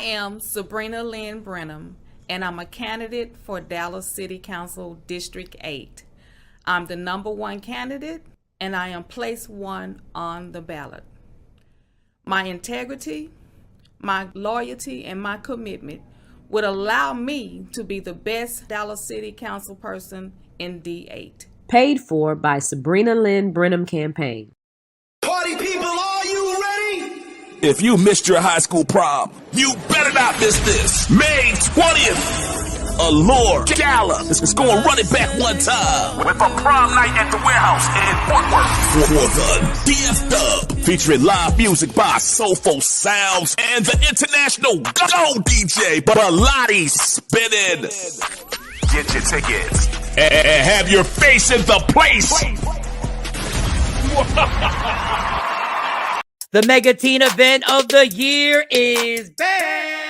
am Sabrina Lynn Brenham, and I'm a candidate for Dallas City Council District 8. I'm the number one candidate, and I am place one on the ballot. My integrity, my loyalty, and my commitment would allow me to be the best Dallas City Council person in D8. Paid for by Sabrina Lynn Brenham Campaign. Party people, are you ready? If you missed your high school prom, you better not miss this. May 20th. Allure Gala is going to run it back one time with a prom night at the warehouse in Fort Worth for the DF Dub, featuring live music by Soulful Sounds and the international go DJ Bilotti spinning. Get your tickets and have your face in the place. The mega teen event of the year is back.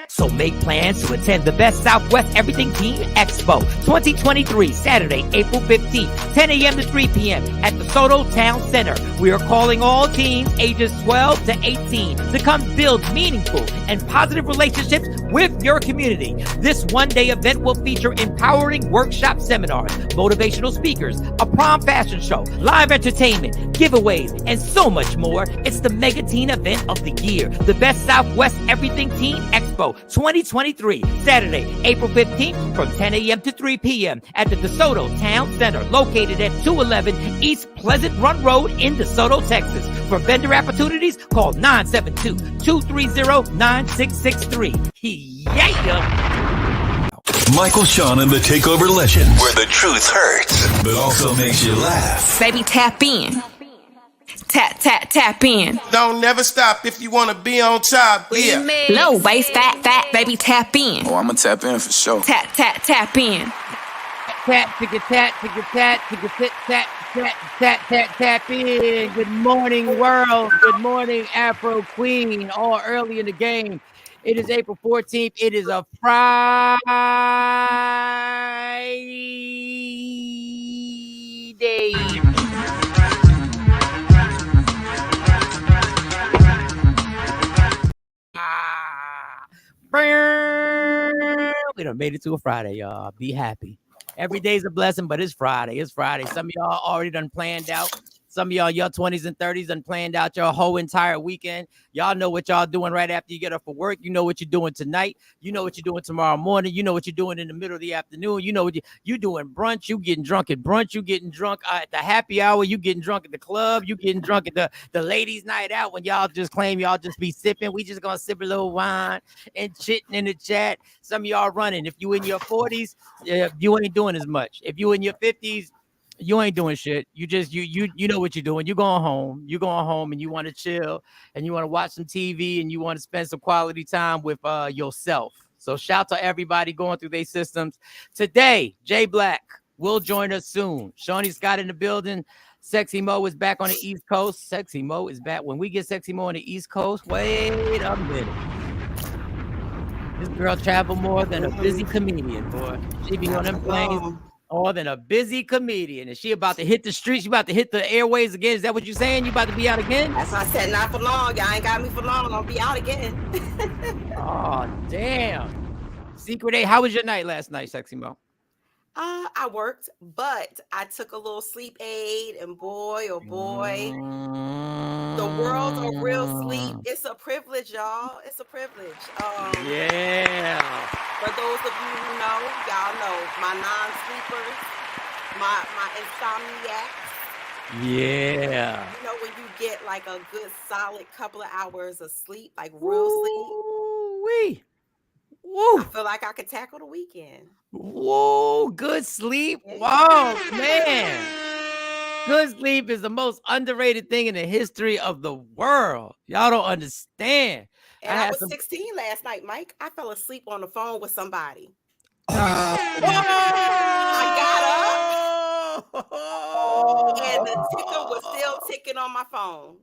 So make plans to attend the Best Southwest Everything Teen Expo 2023, Saturday, April 15th, 10 a.m. to 3 p.m. at the DeSoto Town Center. We are calling all teens ages 12 to 18 to come build meaningful and positive relationships with your community. This one-day event will feature empowering workshop seminars, motivational speakers, a prom fashion show, live entertainment, giveaways, and so much more. It's the mega teen event of the year, the Best Southwest Everything Teen Expo 2023, Saturday, April 15th from 10 a.m. to 3 p.m. at the DeSoto Town Center, located at 211 East Pleasant Run Road in DeSoto, Texas. For vendor opportunities, call 972-230-9663. Yeah! Michael, Shawn, and the Takeover Legends, where the truth hurts, but also makes you laugh. Baby, tap in. Tap, tap, tap in. Don't never stop if you want to be on top. Yeah. Low waist, fat, baby, tap in. Oh, I'm going to tap in for sure. Tap, tap, tap in. Tap, ticka, tap, ticka, tap, ticka, tap, tap, tap, tap, tap in. Good morning, world. Good morning, Afro Queen. All early in the game. It is April 14th. It is a Friday. We done made it to a Friday, y'all. Be happy. Every day's a blessing, but it's Friday. It's Friday. Some of y'all already done planned out. Some of y'all, your 20s and 30s done planned out your whole entire weekend. Y'all know what y'all doing right after you get up for work. You know what you're doing tonight. You know what you're doing tomorrow morning. You know what you're doing in the middle of the afternoon. You know what you doing brunch. You getting drunk at brunch. You getting drunk at the happy hour. You getting drunk at the club. You getting drunk at the ladies' night out when y'all just claim y'all just be sipping. We just gonna sip a little wine and chitting in the chat. Some of y'all running. If you in your 40s, you ain't doing as much. If you in your 50s, you ain't doing shit. You just you know what you're doing. You're going home. You're going home and you want to chill and you want to watch some TV and you want to spend some quality time with yourself. So shout to everybody going through their systems. Today, Jay Black will join us soon. Shawnee Scott in the building. Sexy Mo is back on the East Coast. Sexy Mo is back. When we get Sexy Mo on the East Coast, wait a minute. This girl travel more than a busy comedian, boy. She be on them planes. More than a busy comedian. And she about to hit the streets. She about to hit the airways again. Is that what you're saying? You about to be out again? That's why I said not for long. Y'all ain't got me for long. I'll be out again. Oh, damn. Secret A. How was your night last night, Sexy Mo? I worked, but I took a little sleep aid, and boy, oh boy, the world of real sleep. It's a privilege, y'all. It's a privilege. Yeah. For those of you who know, y'all know my non-sleepers, my insomniacs. Yeah. You know when you get like a good solid couple of hours of sleep, like real sleep. Woo-wee. Woo. I feel like I could tackle the weekend. Whoa, good sleep. Whoa, man. Good sleep is the most underrated thing in the history of the world. Y'all don't understand. And I was 16 last night, Mike. I fell asleep on the phone with somebody. I got up. And the ticker was still ticking on my phone.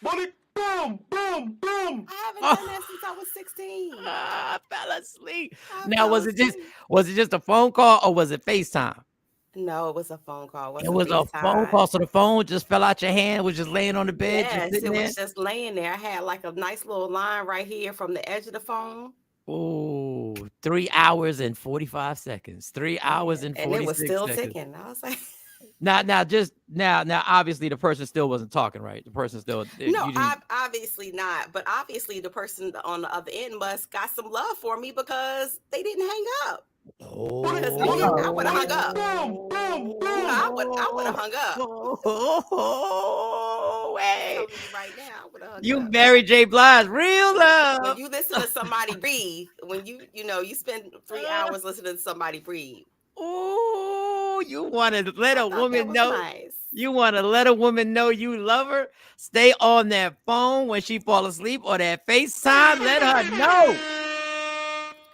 Money, boom, boom, boom. I haven't done that since I was 16. I fell asleep. Now, was it just a phone call or was it FaceTime? No, it was a phone call. It was a phone FaceTime. call, so the phone just fell out your hand, was just laying on the bed, just Yes, sitting it there. was just laying there. I had like a nice little line right here from the edge of the phone. Oh, 3 hours and 45 seconds. 3 hours and And it was 46 still seconds. ticking. I was like, Now, obviously the person still wasn't talking, right? The person still, no, obviously not. But obviously the person on the other end must got some love for me because they didn't hang up. Because me, I would have hung up. Boom, boom, You know, I would have boom. hung up. Oh, I'm hey. telling you right now, I would have hung You up. Mary J. Blige, real When love. you listen to somebody breathe, when you spend 3 hours listening to somebody breathe. Oh, you want to let I a thought that woman was know? nice. You want to let a woman know you love her? Stay on that phone when she fall asleep or that FaceTime. Let her know.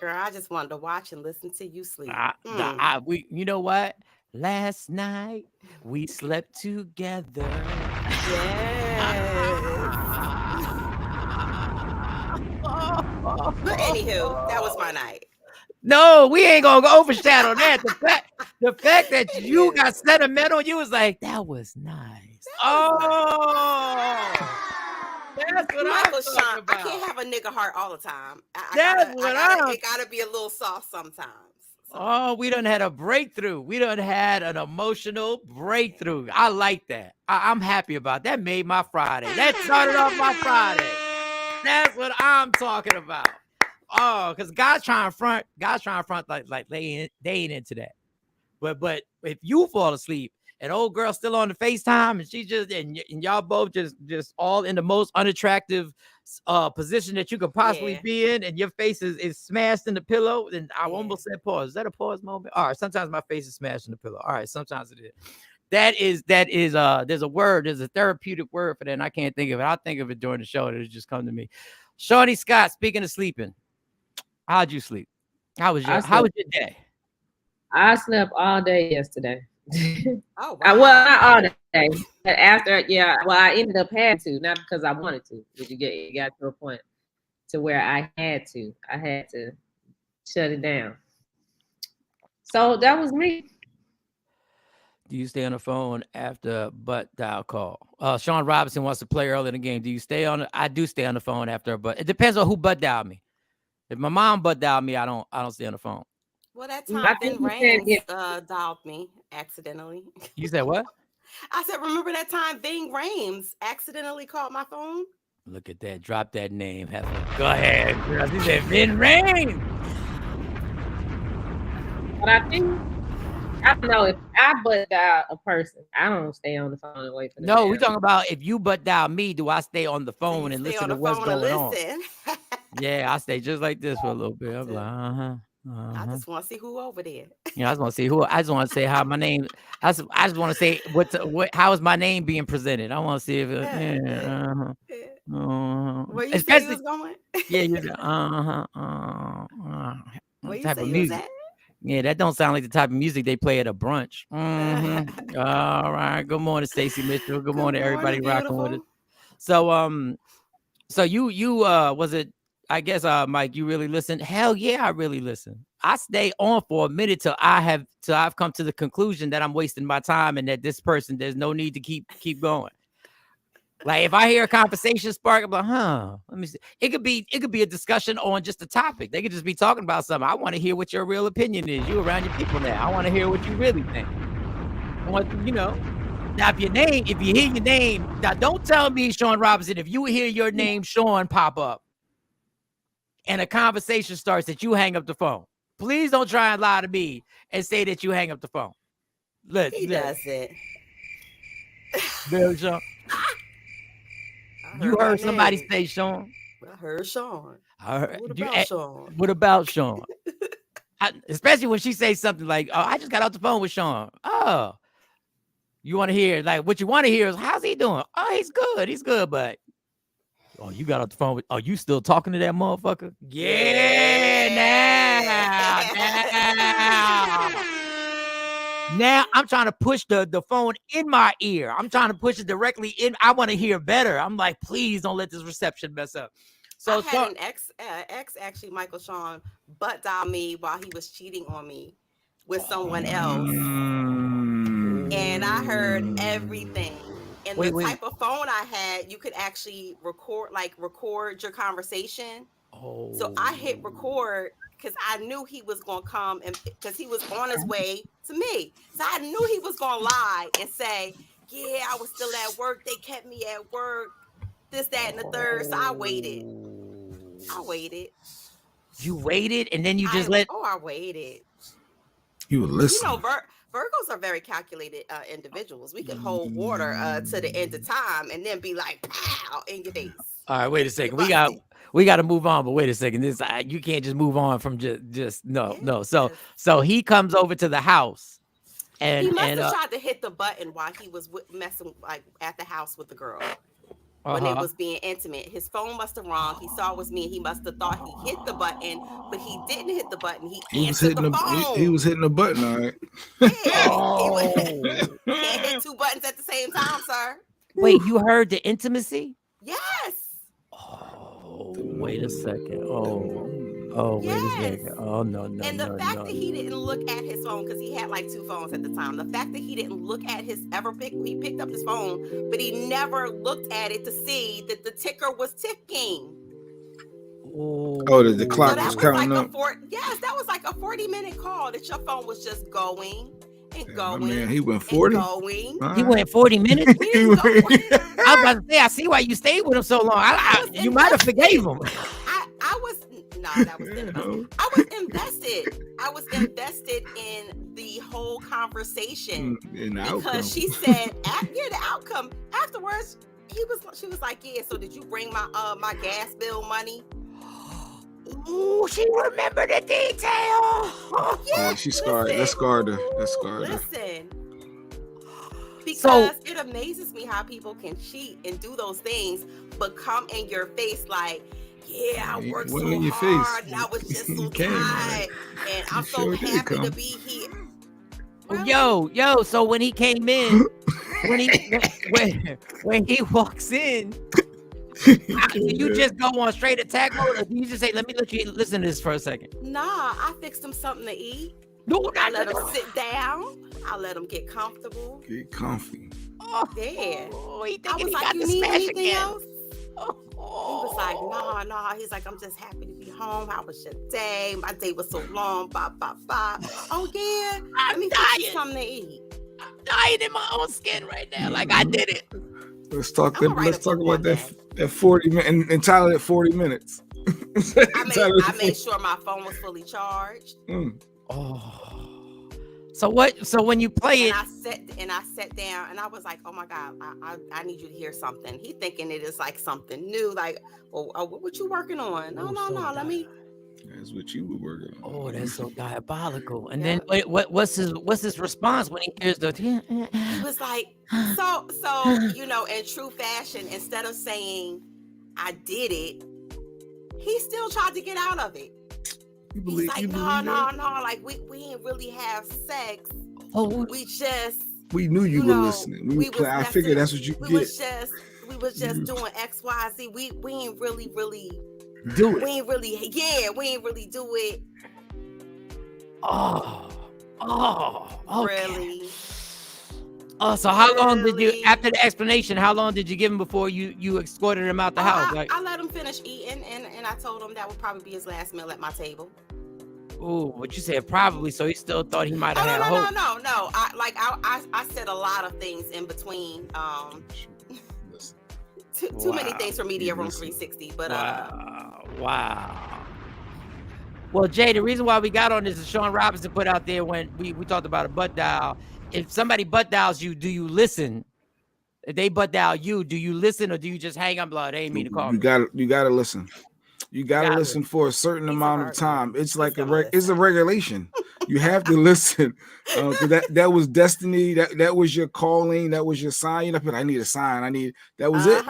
Girl, I just wanted to watch and listen to you sleep. You know what? Last night we slept together. Yes. But anywho, that was my night. No, we ain't gonna overshadow that. The fact that you got sentimental, you was like, that was nice. That's what Michael I'm Shawn, talking about. I can't have a nigga heart all the time. It gotta be a little soft sometimes. So. Oh, we done had a breakthrough. We done had an emotional breakthrough. I like that. I'm happy about that. Made my Friday. That started off my Friday. That's what I'm talking about. Oh, because God's trying to front like they ain't into that. But if you fall asleep and old girl still on the FaceTime and she just and y'all both just all in the most unattractive position that you could possibly be in, and your face is smashed in the pillow, then I almost said pause. Is that a pause moment? All right, sometimes my face is smashed in the pillow. All right, sometimes it is. That is there's a therapeutic word for that, and I can't think of it. I'll think of it during the show. It'll just come to me. Shawty Scott, speaking of sleeping, how'd you sleep? How was your day? I slept all day yesterday. Oh, wow. wow. Not all day. But after, I ended up having to, not because I wanted to. But it got to a point to where I had to shut it down. So that was me. Do you stay on the phone after butt dial call? Sean Robinson wants to play early in the game. Do you stay on? I do stay on the phone after a butt. It depends on who butt dialed me. If my mom butt dialed me, I don't stay on the phone. Well, that time Ving Rhames dialed me accidentally. You said what? I said, remember that time Ving Rhames accidentally called my phone? Look at that. Drop that name, Heifer. Go ahead, girl. He said Ving Rhames. But I don't know, if I butt dial a person, I don't stay on the phone and wait for them. No, we're talking about if you butt dial me, do I stay on the phone and listen to what's going on? Yeah, I stay just like this for a little bit. I'm like, I just want to see who over there. I just want to see who. I just want to say how my name. I just want to say how is my name being presented. I want to see if where you say you was going? Yeah, you where you type say of you music. was at? Yeah, that don't sound like the type of music they play at a brunch. All right. Good morning, Stacey Mitchell. Good morning, everybody rocking with us. So you was it? I guess Mike, you really listen? Hell yeah, I really listen. I stay on for a minute till I've come to the conclusion that I'm wasting my time and that this person, there's no need to keep going. Like if I hear a conversation spark, I'm like, let me see. It could be a discussion on just a topic. They could just be talking about something. I want to hear what your real opinion is. You around your people now. I want to hear what you really think. I want Now if you hear your name, now don't tell me, Sean Robinson, if you hear your name Sean pop up and a conversation starts that you hang up the phone. Please don't try and lie to me and say that you hang up the phone. He does it. Bill Sean. You heard somebody say Sean? I heard Sean. Sean? What about Sean? Especially when she says something like, "Oh, I just got off the phone with Sean." Oh, you want to hear what you want to hear is how's he doing? Oh, he's good, but you got off the phone with? Oh, you still talking to that motherfucker? Now I'm trying to push the phone in my ear. I'm trying to push it directly in. I want to hear better. I'm like, please don't let this reception mess up. So I had an ex actually, Michael Shawn, butt dial me while he was cheating on me. with someone else. And I heard everything. And the Wait. type of phone I had, you could actually record your conversation. Oh. So I hit record because I knew he was going to come, and because he was on his way to me. So I knew he was going to lie and say, yeah, I was still at work. They kept me at work. This, that, and the third. So I waited. You waited, and then you just I waited. You were listening. Virgos are very calculated individuals. We can hold water to the end of time and then be like, pow, in your face. All right, wait a second. We got to move on, but wait a second. This you can't just move on from just no. So he comes over to the house, and he must have tried to hit the button while he was messing at the house with the girl. When it was being intimate, his phone must have rung. He saw it was me. He must have thought he hit the button, but he didn't hit the button. He was hitting the phone. He was hitting the button, all right. Yeah, can't hit two buttons at the same time, sir. Wait, you heard the intimacy? Yes. Oh, wait a second. Oh, yes. Wait a second. Oh, no. And the fact that he didn't look at his phone, because he had like two phones at the time. The fact that he didn't look at he picked up his phone, but he never looked at it to see that the ticker was ticking. Oh, the clock was counting up. That was like a 40-minute call that your phone was just going and going. Man, he went 40. He went 40 minutes. I was about to say, I see why you stayed with him so long. You might have forgave him. That was I was invested. I was invested in the whole conversation because she said, the outcome afterwards. She was like, yeah. So did you bring my gas bill money? Ooh, she remembered the detail. Yeah, she scarred. That scarred her. Listen, because it amazes me how people can cheat and do those things, but come in your face like, yeah, I worked so hard, and I was just so tired, and I'm so happy to be here. Really? Yo, so when he came in, when he walks in, do you just go on straight attack mode, or do you just say, let you listen to this for a second? Nah, I fixed him something to eat. I let him sit down. I let him get comfortable. Get comfy. Yeah. He I was like, you need anything else? He was like, nah. He's like, I'm just happy to be home. How was your day? My day was so long. Blah. Oh yeah. Let me get you something to eat. I'm dying in my own skin right now. Like I did it. Let's talk about that 40 minutes and title it 40 minutes. I made sure my phone was fully charged. So when you play I sat down and I was like, oh my God, I need you to hear something. He thinking it is like something new. Like, what you working on? No, let me. That's what you were working on. Oh, that's so diabolical. And then what's his response when he hears the? He was like, so in true fashion, instead of saying I did it, he still tried to get out of it. He's like, no, like we didn't really have sex. We knew you were listening. I figured that's what you get. We was just doing X, Y, Z. We ain't really do it. We ain't really do it. Okay. Really? So how long did you, after the explanation, how long did you give him before you escorted him out the house? I let him finish eating, and I told him that would probably be his last meal at my table. Oh, what you said probably, so he still thought he might have had hope. No. I said a lot of things in between. Too many things for Media Room 360, but wow. Well, Jay, the reason why we got on this is Shawn Robinson put out there when we talked about a butt dial. If somebody butt dials you, do you listen? If they butt dial you, do you listen or do you just hang up? They ain't mean to call me. You gotta listen. You gotta listen for a certain amount of time. It's like it's a regulation. You have to listen. That was destiny. That was your calling. That was your sign. You're not, I need a sign. That was it.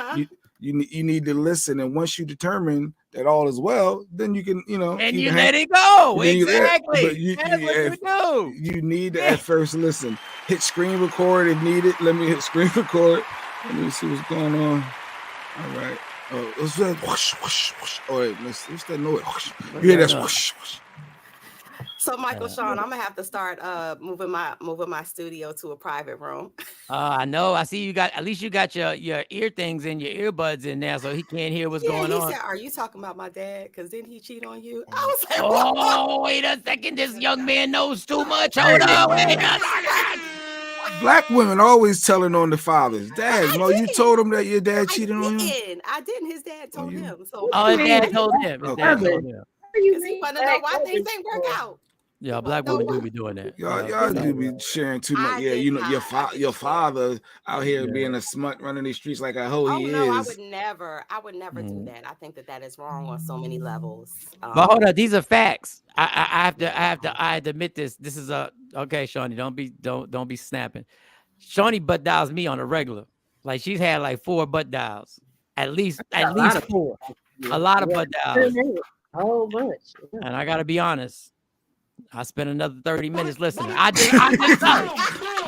You need to listen. And once you determine that all is well, then you can, and you let it go. Exactly. But you need to at first listen. Hit screen record if needed. Let me hit screen record. Let me see what's going on. All right. Oh, what's that? Whoosh, whoosh, whoosh. Oh, wait, what's that noise? Whoosh. You hear that? Whoosh, whoosh. So Michael, Shawn, I'm gonna have to start moving my studio to a private room. I know. I see you got, at least you got your ear things and your earbuds in there, so he can't hear what's going he on. said, "Are you talking about my dad? Because didn't he cheat on you?" I was like, "Oh, wait a second, this young man knows too much. Hold on, wait a second." Black women always telling on the fathers. Dad, Mo, you told him that your dad cheated on you? I didn't. His dad told him. So Oh, his dad told him. His dad told him. because he want to know why things ain't work out. Yeah, black women do be doing that. Y'all do be sharing too much. Yeah, you know, your father out here being a smut running these streets like a hoe he is. I would never do that. I think that is wrong on so many levels. But hold on, these are facts. I have to admit this. This is okay, Shawnee. Don't be snapping. Shawnee butt dials me on a regular. Like she's had like 4 butt dials. At least 4. A lot of butt dials. A whole bunch. Yeah. And I gotta be honest. I spent another 30 minutes listening. I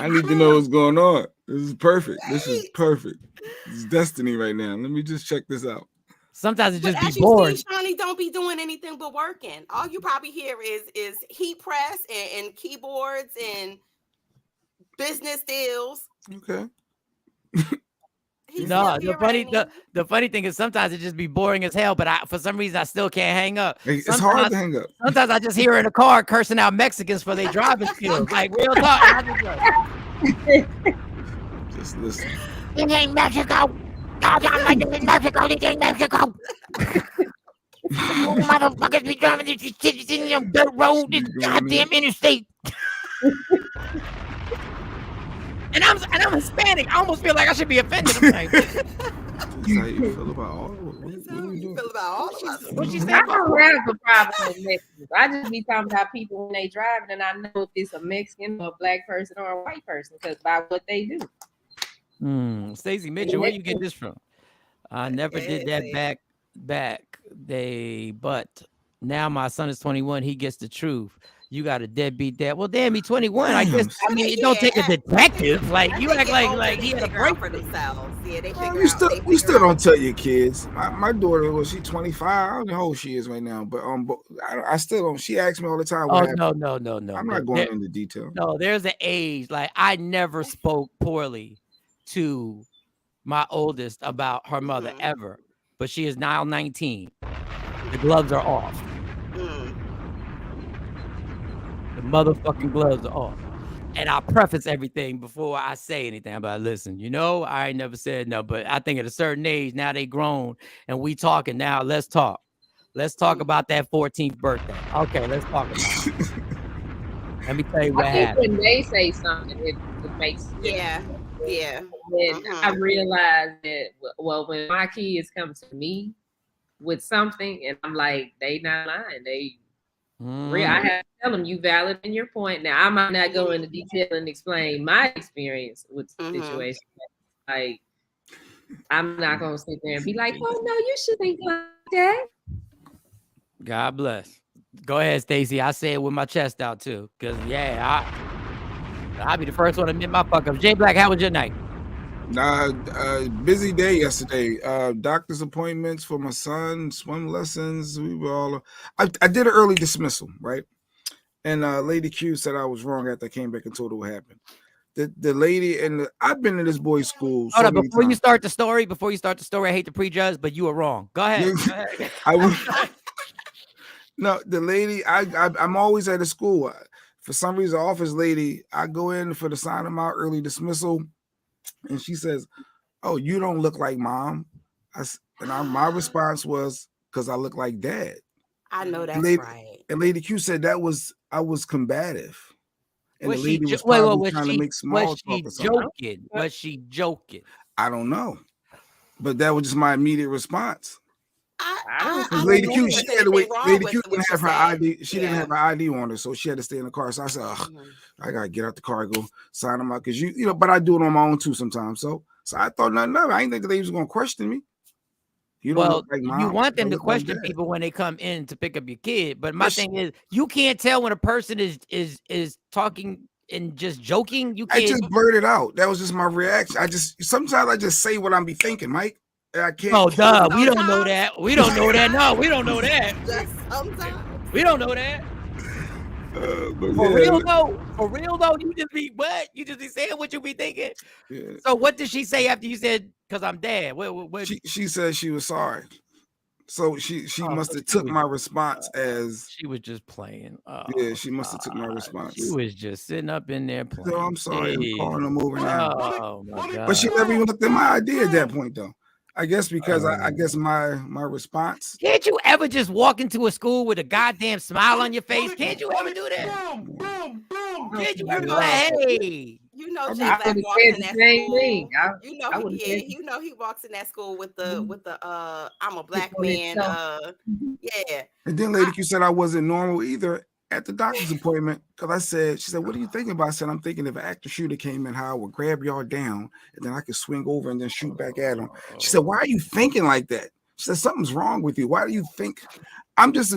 need to know what's going on. This is perfect. This is perfect. It's destiny right now. Let me just check this out. Sometimes it just be boring. Shawnee don't be doing anything but working. All you probably hear is heat press and keyboards and business deals. Okay. No, the funny thing is sometimes it just be boring as hell, but for some reason I still can't hang up. It's hard to hang up. Sometimes I just hear her in the car cursing out Mexicans for their driving skills. Like real talk. Just listen. It ain't Mexico. No, like this is Mexico. This ain't Mexico. Motherfuckers be driving this shit in your dirt road, this goddamn interstate. And I'm Hispanic. I almost feel like I should be offended. I'm like, that's how you feel about all of us. What she said? I don't have a problem with Mexicans. I just be talking about people when they driving, and I know if it's a Mexican or a black person or a white person because by what they do. Stacey Mitchell, where you get this from? I never did that back but now my son is 21. He gets the truth. You got a deadbeat dad. Well, damn, he's 21. I guess. I mean, it don't take a detective. Like you act like he had a break for themselves. Yeah, they we still don't tell your kids. My daughter, was she 25? I don't know how old she is right now, but I still don't. She asks me all the time. Oh no. I'm not going into detail. No, there's an age. Like I never spoke poorly to my oldest about her mother ever, but she is now 19. The gloves are off. The motherfucking gloves are off. And I preface everything before I say anything about, listen, I ain't never said no, but I think at a certain age, now they grown and we talking now. Let's talk. Let's talk about that 14th birthday. Okay, let's talk about it. Let me tell you what happened. When they say something, it makes sense. Yeah. And I realized that, well, when my kids come to me with something and I'm like, they not lying. They real. I have to tell them you valid in your point. Now I might not go into detail and explain my experience with the situation. Like I'm not gonna sit there and be like, "Oh no, you should think like that." God bless. Go ahead, Stacey. I say it with my chest out too, cause I'll be the first one to admit my fuck up. Jay Black, how was your night? Busy day yesterday. Doctor's appointments for my son, swim lessons. We were all. I did an early dismissal, right? And Lady Q said I was wrong after I came back and told her what happened. The lady I've been to this boy's school. Hold on, before you start the story, I hate to prejudge, but you were wrong. Go ahead. No, the lady. I'm always at the school. For some reason, office lady. I go in for the sign them out early dismissal. And she says, "Oh, you don't look like mom." My response was, "Because I look like dad." I know that's right. And Lady Q said I was combative. And was the lady she was probably trying to make small talk or something. Was she joking? I don't know. But that was just my immediate responce. Lady Q, she had to wait. Lady Q didn't have her ID. She didn't have her ID on her, so she had to stay in the car. So I said, I gotta get out the car and go sign them out because but I do it on my own too sometimes. So I thought nothing of it. I didn't think the lady was gonna question me. You want them to question people when they come in to pick up your kid, but my thing is, you can't tell when a person is talking and just joking. You can't. I just blurted out. That was just my reaction. Sometimes I just say what I'm be thinking, Mike. I can't. Oh, duh. We don't know that. We don't know that. No, we don't know that. We don't know that. For real though, you just be what? You just be saying what you be thinking. Yeah. So what did she say after you said, "Cause I'm dead"? What? She said she was sorry. So she must have took my response as she was just playing. Yeah, she must have took my response. She was just sitting up in there playing. So I'm sorry, I'm calling them over now. Oh my God. But she never even looked at my ID at that point though. I guess because I guess my response. Can't you ever just walk into a school with a goddamn smile on your face? Can't you ever do that? Can't you ever go, hey? You know, Jay I Black would walks say in the that same school. thing. You know he walks in that school with the I'm a black man. Yeah. And then Lady Q said I wasn't normal either at the doctor's appointment because she said, what are you thinking about? I said, I'm thinking if an active shooter came in, how I would grab y'all down and then I could swing over and then shoot back at him. She said, why are you thinking like that? She said, something's wrong with you. Why do you think? I'm just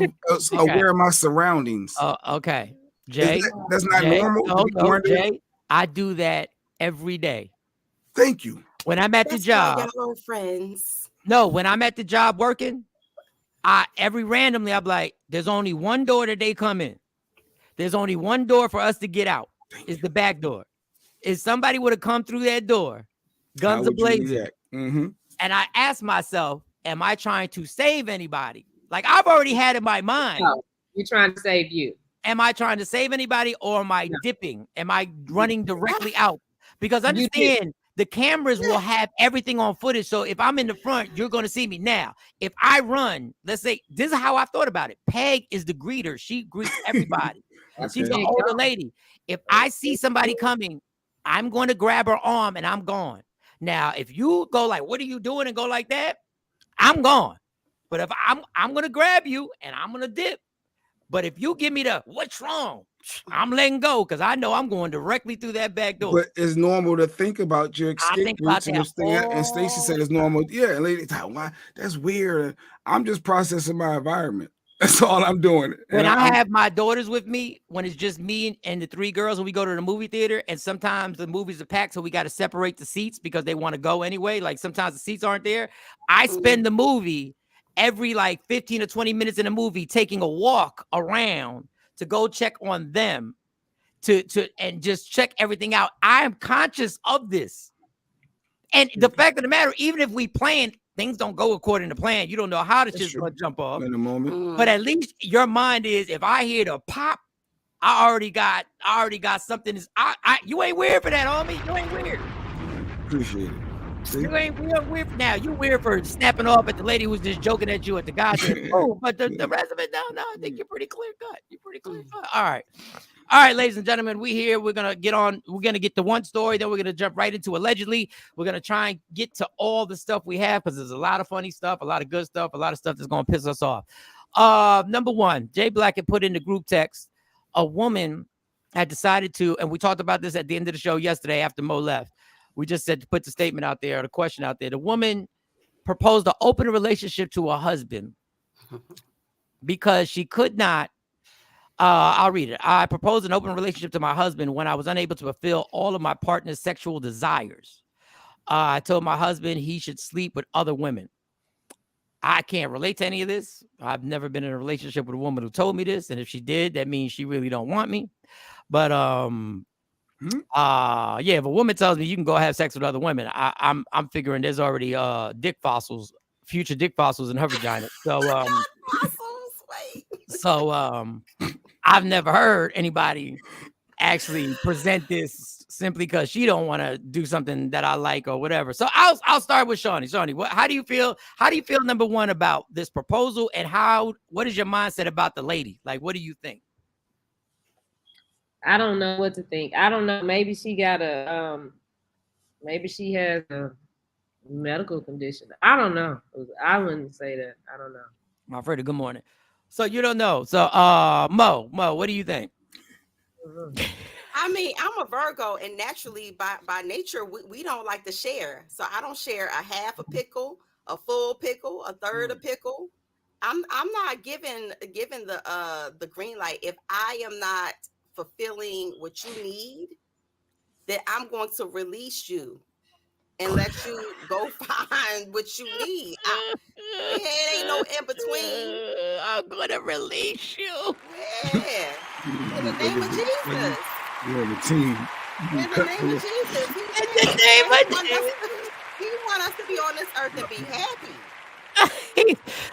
aware of my surroundings. Okay. Jay, that's not normal. No, Jay, I do that every day. Thank you. When I'm at the job, y'all are friends. No, when I'm at the job working, randomly I'm like, there's only one door that they come in. There's only one door for us to get out. It's the back door. If somebody would have come through that door, guns are blazing. And I ask myself, am I trying to save anybody? Like I've already had in my mind. No, you're trying to save you. Am I trying to save anybody or am I dipping? Am I running directly out? Because understand, the cameras will have everything on footage. So if I'm in the front, you're going to see me. Now, if I run, let's say, this is how I thought about it. Peg is the greeter. She greets everybody. She's an older lady. If I see somebody coming, I'm going to grab her arm and I'm gone. Now, if you go like, what are you doing? And go like that, I'm gone. But if I'm going to grab you and I'm going to dip. But if you give me what's wrong, I'm letting go because I know I'm going directly through that back door. But it's normal to think about your escape routes and Stacey said it's normal. Yeah, and lady, why? That's weird. I'm just processing my environment. That's all I'm doing. When I have my daughters with me, when it's just me and the three girls, when we go to the movie theater, and sometimes the movies are packed, so we got to separate the seats because they want to go anyway. Like sometimes the seats aren't there. I spend the movie every like 15 or 20 minutes in a movie taking a walk around to go check on them and just check everything out. I am conscious of this. And the fact of the matter, even if we plan, things don't go according to plan. You don't know how to just jump off in a moment. But at least your mind is, if I hear the pop, I already got something. You ain't weird for that, homie. You ain't weird. Appreciate it. See? You ain't weird now. You weird for snapping off at the lady who's just joking at you at the goddamn oh, but the rest of it, no, I think you're pretty clear cut. You're pretty clear cut. All right, ladies and gentlemen, we're gonna get to one story, then we're gonna jump right into allegedly. We're gonna try and get to all the stuff we have because there's a lot of funny stuff, a lot of good stuff, a lot of stuff that's gonna piss us off. Number one, Jay Black had put in the group text, a woman had decided to, and we talked about this at the end of the show yesterday after Mo left. We just said to put the statement out there, or the question out there. The woman proposed to open a relationship to her husband because she could not. I'll read it. I proposed an open relationship to my husband when I was unable to fulfill all of my partner's sexual desires. I told my husband he should sleep with other women. I can't relate to any of this. I've never been in a relationship with a woman who told me this, and if she did, that means she really don't want me. But if a woman tells me you can go have sex with other women, I'm figuring there's already future dick fossils in her vagina. So I've never heard anybody actually present this simply because she don't want to do something that I like or whatever. So I'll start with Shawnee. Shawnee, how do you feel? How do you feel, number one, about this proposal, and what is your mindset about the lady? Like, what do you think? I don't know what to think. I don't know. Maybe she got maybe she has a medical condition. I don't know. I wouldn't say that. I don't know. My friend, good morning. So you don't know. So Mo, what do you think? I mean, I'm a Virgo, and naturally by nature, we don't like to share. So I don't share a half a pickle, a full pickle, a third a pickle. I'm not giving the green light if I am not fulfilling what you need. Then I'm going to release you and let you go find what you need. It ain't no in between. I'm gonna release you. Yeah. In the name of Jesus. You're on the team. In the name of Jesus. In the name of Jesus. He want us to be on this earth and be happy.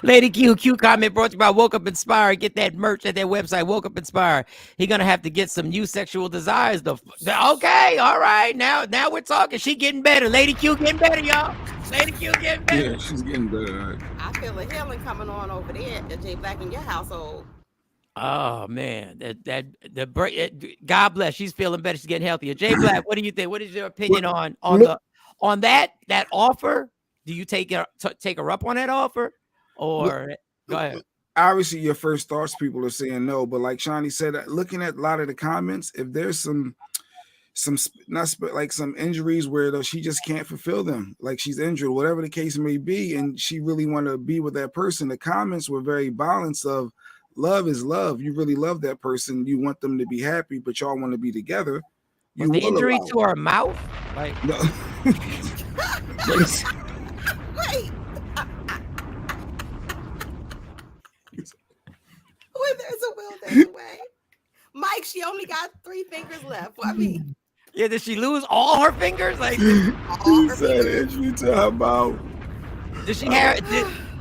Lady Q comment brought to you by Woke Up Inspired. Get that merch at their website, Woke Up Inspired. He gonna have to get some new sexual desires. Okay, all right. Now we're talking. She getting better. Lady Q getting better, y'all. Lady Q getting better. Yeah, she's getting better. I feel a healing coming on over there at J Black in your household. Oh man, God bless. She's feeling better. She's getting healthier. Jay Black, what do you think? What is your opinion on that offer? Do you take her up on that offer, or go ahead? Obviously, your first thoughts, people are saying no, but like Shawnee said, looking at a lot of the comments, if there's some injuries where she just can't fulfill them, like she's injured, whatever the case may be, and she really want to be with that person, the comments were very balanced of love is love. You really love that person. You want them to be happy, but y'all want to be together. Was the injury to her mouth? Like no. Wait. When there's a will, there's a way. Mike, she only got 3 fingers left. I mean, yeah, did she lose all her fingers? Like all her fingers. Injury to her mouth.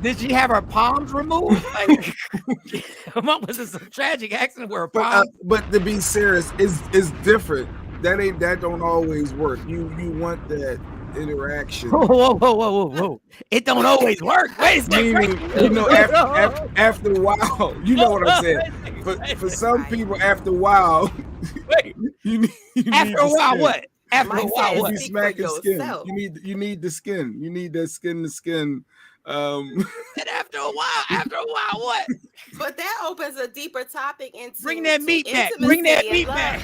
Did she have her palms removed? Like, was it some tragic accident where her palms? But to be serious, it's different. That don't always work. You want that interaction. Whoa. It don't always work. Wait a second. After a while, you know what I'm saying. For some people, after a while, you need after a while what? After a while, what? You smacking skin. You need the skin. You need that skin to skin. And after a while, what? But that opens a deeper topic into bring that meat back. Bring that meat back.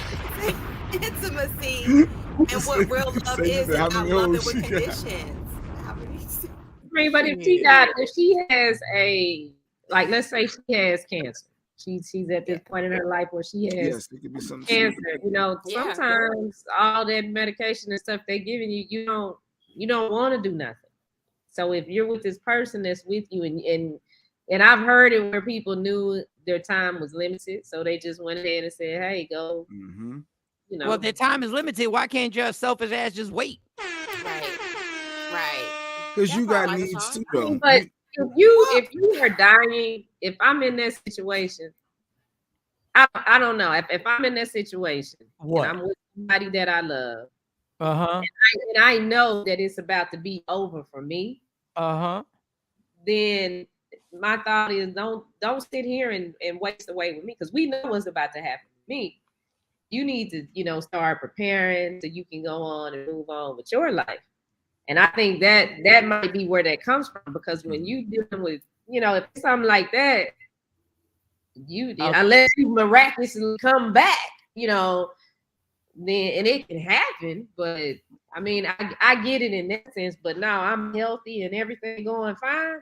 Intimacy and what real love is, and not loving with conditions. But if she has let's say she has cancer. She's at this point in her life where she has cancer. Sometimes all that medication and stuff they're giving you, you don't want to do nothing. So if you're with this person that's with you, and I've heard it where people knew their time was limited, so they just went ahead and said, "Hey, go." Mm-hmm. Well, if their time is limited, why can't your selfish ass just wait? Right. Because you got needs too, though. But if you are dying, if I'm in that situation, I don't know. If I'm in that situation, and I'm with somebody that I love, and I know that it's about to be over for me, then my thought is don't sit here and waste away with me, because we know what's about to happen to me. You need to, start preparing so you can go on and move on with your life. And I think that might be where that comes from, because when you dealing with, if it's something like that, unless you miraculously come back, then, and it can happen, but I mean, I get it in that sense, but now I'm healthy and everything going fine.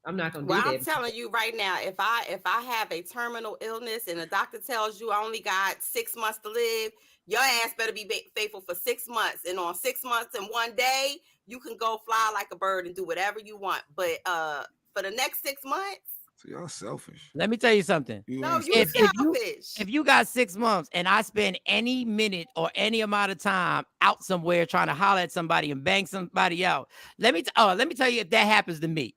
I'm not gonna do that. I'm telling you right now, if I have a terminal illness and the doctor tells you I only got 6 months to live, your ass better be faithful for 6 months. And on 6 months and 1 day, you can go fly like a bird and do whatever you want. But for the next 6 months, so y'all selfish. Let me tell you something. No, you're selfish. If you got 6 months and I spend any minute or any amount of time out somewhere trying to holler at somebody and bang somebody out, let me tell you, if that happens to me,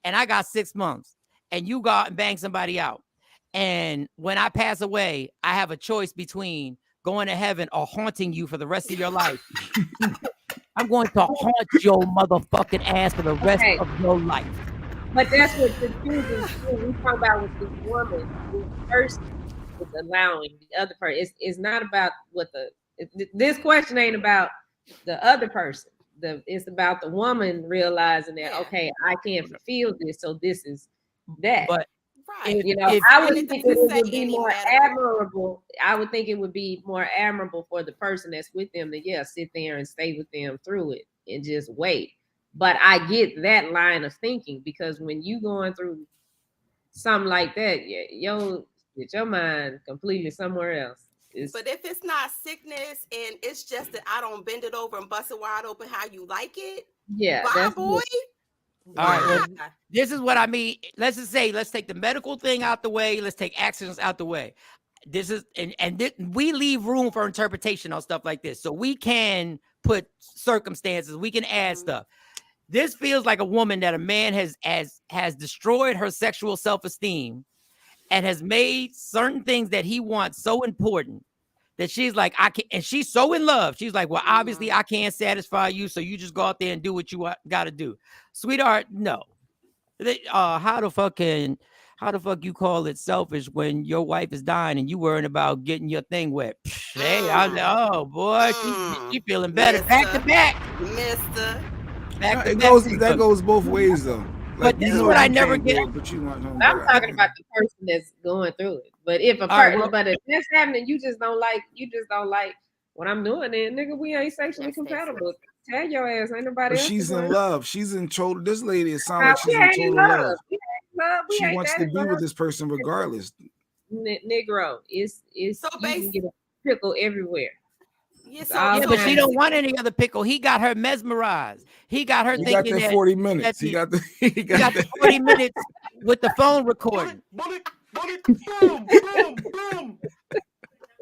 and I got 6 months, and you go out and bang somebody out, and when I pass away, I have a choice between going to heaven or haunting you for the rest of your life. I'm going to haunt your motherfucking ass for the rest of your life. But that's what the truth is. We talk about with this woman, the person is allowing the other person. It's not about this question ain't about the other person. It's about the woman realizing that, okay, I can't fulfill this, so this is that. But I would think it would be more admirable. I would think it would be more admirable for the person that's with them to sit there and stay with them through it and just wait. But I get that line of thinking, because when you going through something like that, get your mind completely somewhere else. But if it's not sickness and it's just that I don't bend it over and bust it wide open how you like it, bye, boy. All right, well, this is what I mean. Let's take the medical thing out the way. Let's take accidents out the way. this is we leave room for interpretation on stuff like this. So we can put circumstances, we can add stuff. This feels like a woman that a man has destroyed her sexual self-esteem and has made certain things that he wants so important that she's like, I can't, and she's so in love. She's like, well, obviously I can't satisfy you, so you just go out there and do what you got to do. Sweetheart, no. How the fuck you call it selfish when your wife is dying and you worrying about getting your thing wet? Hey, oh boy, she feeling better. Back to back, Mister. That goes both ways though. Like, but this is what I never get. But I'm talking about the person that's going through it. But if a person, but if that's happening, you just don't like what I'm doing, then nigga, we ain't sexually compatible. Tell your ass, ain't nobody else. She's in love. She's in total. This lady, it sounds like she's in total love. She wants to be with this person regardless. Negro, it's so you can get a pickle everywhere. But she don't want any other pickle. He got her mesmerized. He got her thinking got that 40 minutes. He got the 40 minutes with the phone recording. Boom, boom, boom.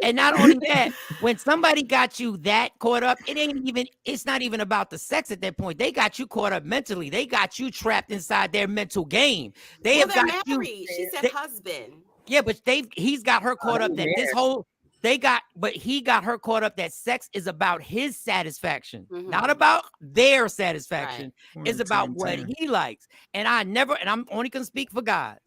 And not only that, when somebody got you that caught up, it's not even about the sex at that point. They got you caught up mentally. They got you trapped inside their mental game. They have got married. You. She said husband. Yeah, but he's got her caught up that this whole he got her caught up that sex is about his satisfaction, not about their satisfaction. Right. It's about what he likes. And I'm only gonna speak for guys.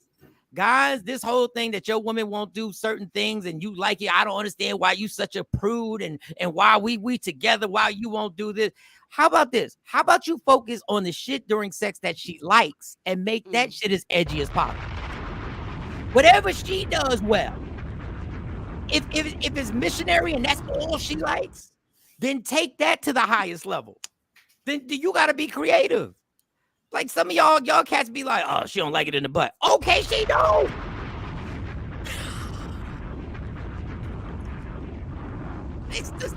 Guys, this whole thing that your woman won't do certain things and you like it, I don't understand why you such a prude and why we together, why you won't do this. How about this? How about you focus on the shit during sex that she likes and make that shit as edgy as possible? Whatever she does well. If it's missionary and that's all she likes, then take that to the highest level. Then you got to be creative. Like some of y'all cats be like, oh, she don't like it in the butt. Okay, she don't.